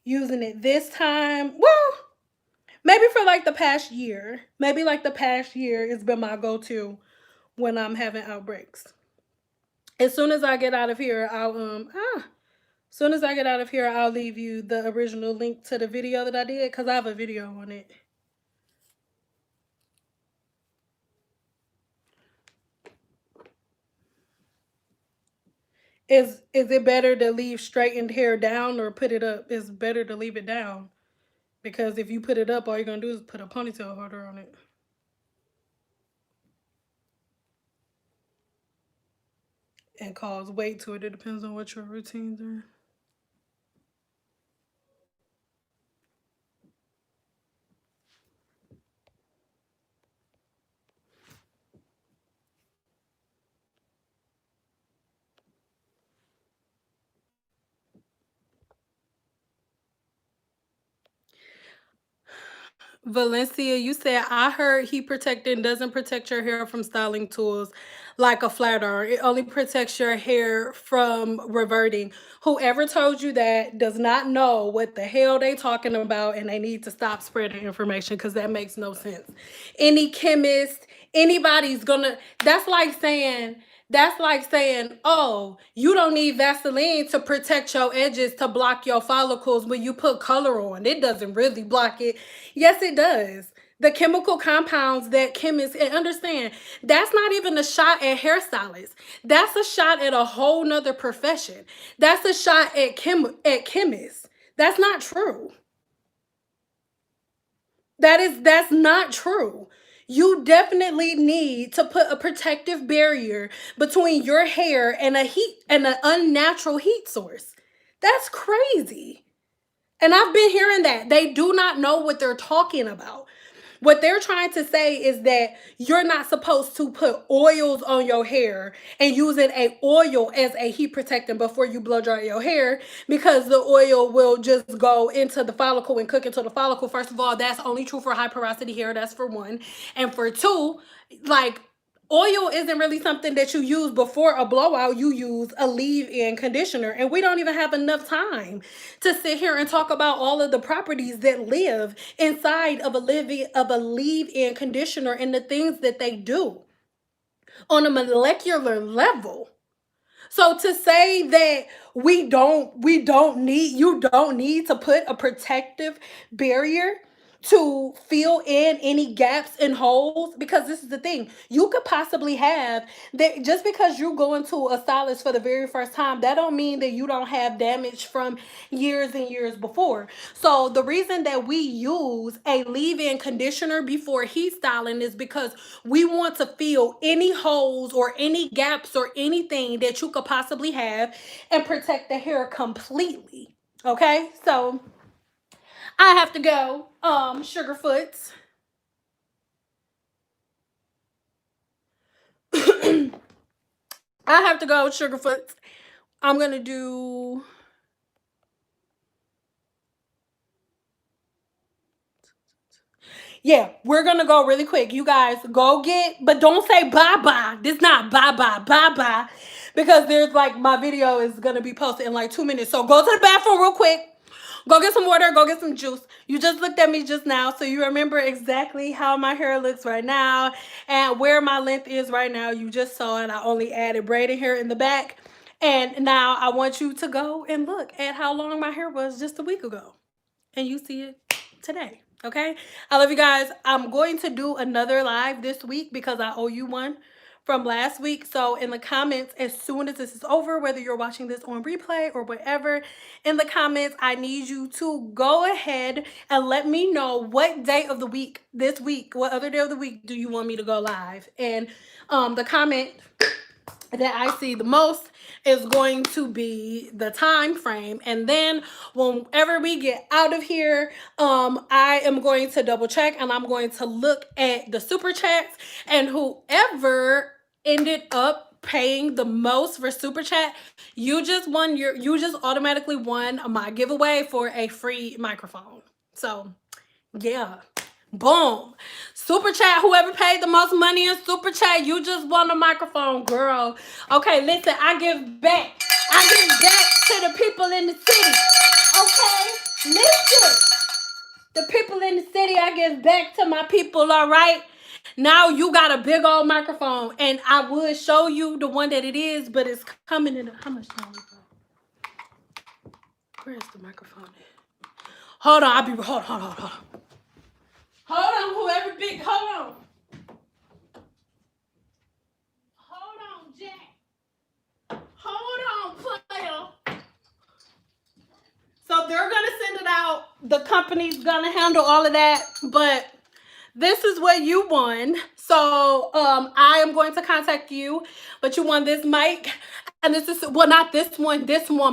using it this time. Well, maybe for like the past year. Maybe like the past year has been my go-to when I'm having outbreaks. As soon as I get out of here, as soon as I get out of here, I'll leave you the original link to the video that I did because I have a video on it. Is it better to leave straightened hair down or put it up? It's better to leave it down. Because if you put it up, all you're going to do is put a ponytail holder on it. And cause weight to it. It depends on what your routines are. Valencia, you said I heard heat protectant doesn't protect your hair from styling tools like a flat iron. It only protects your hair from reverting. Whoever told you that does not know what the hell they talking about, and they need to stop spreading information because that makes no sense. Any chemist, anybody's gonna. That's like saying, oh, you don't need Vaseline to protect your edges to block your follicles when you put color on. It doesn't really block it. Yes, it does. The chemical compounds that chemists and understand, that's not even a shot at hairstylists. That's a shot at a whole nother profession. That's a shot at chemists. That's not true. That's not true. You definitely need to put a protective barrier between your hair and an unnatural heat source. That's crazy. And I've been hearing that. They do not know what they're talking about. What they're trying to say is that you're not supposed to put oils on your hair and using a oil as a heat protectant before you blow dry your hair because the oil will just go into the follicle and cook into the follicle. First of all, that's only true for high porosity hair. That's for one. And for two, like oil isn't really something that you use before a blowout. You use a leave-in conditioner, and we don't even have enough time to sit here and talk about all of the properties that live inside of a leave-in conditioner and the things that they do on a molecular level. So to say that you don't need to put a protective barrier to fill in any gaps and holes, because this is the thing, you could possibly have that. Just because you go into a stylist for the very first time, that don't mean that you don't have damage from years and years before. So the reason that we use a leave-in conditioner before heat styling is because we want to fill any holes or any gaps or anything that you could possibly have and protect the hair completely. Okay, so I have to go, Sugarfoots. I have to go, Sugarfoots. I'm gonna do. Yeah, we're gonna go really quick. You guys go get, but don't say bye-bye. This not bye-bye, bye-bye. Because there's like, my video is gonna be posted in like 2 minutes. So go to the bathroom real quick. Go get some water, go get some juice. You just looked at me just now, so you remember exactly how my hair looks right now and where my length is right now. You just saw it. I only added braided hair in the back. And now I want you to go and look at how long my hair was just a week ago. And you see it today. Okay, I love you guys. I'm going to do another live this week because I owe you one from last week. So in the comments, as soon as this is over, whether you're watching this on replay or whatever, in the comments, I need you to go ahead and let me know what day of the week, this week, what other day of the week do you want me to go live. And the comment that I see the most is going to be the time frame. And then whenever we get out of here, I am going to double check and I'm going to look at the super chats, and whoever ended up paying the most for super chat, you just automatically won my giveaway for a free microphone. So yeah. Boom. Super chat, whoever paid the most money in super chat, you just won a microphone, girl. Okay, listen, I give back. I give back to the people in the city. Okay, listen. The people in the city, I give back to my people, all right? Now you got a big old microphone, and I would show you the one that it is, but it's coming in. How much time we got? Where's the microphone at? Hold on, hold on. Hold on, whoever big, hold on. Hold on, Jack. Hold on, player. So they're gonna send it out. The company's gonna handle all of that, but this is what you won. So I am going to contact you, but you won this mic. And this is, well, not this one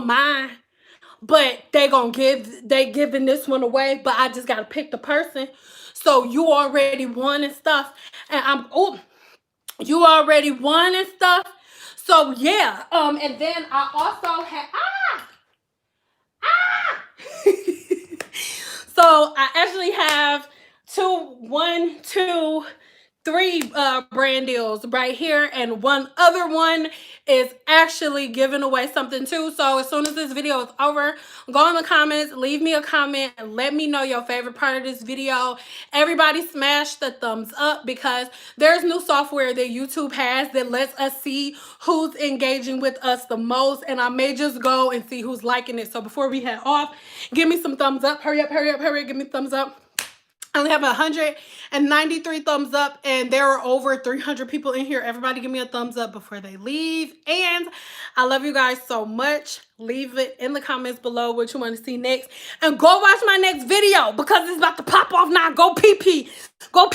mine. But they giving this one away, but I just gotta pick the person. So you already won and stuff, and you already won and stuff. So yeah, and then I also have so I actually have three brand deals right here, and one other one is actually giving away something too. So as soon as this video is over, go in the comments, leave me a comment, and let me know your favorite part of this video. Everybody smash the thumbs up, because there's new software that YouTube has that lets us see who's engaging with us the most, and I may just go and see who's liking it. So before we head off, give me some thumbs up. Hurry up, give me thumbs up. I only have 193 thumbs up, and there are over 300 people in here. Everybody give me a thumbs up before they leave. And I love you guys so much. Leave it in the comments below what you want to see next. And go watch my next video, because it's about to pop off now. Go pee. Go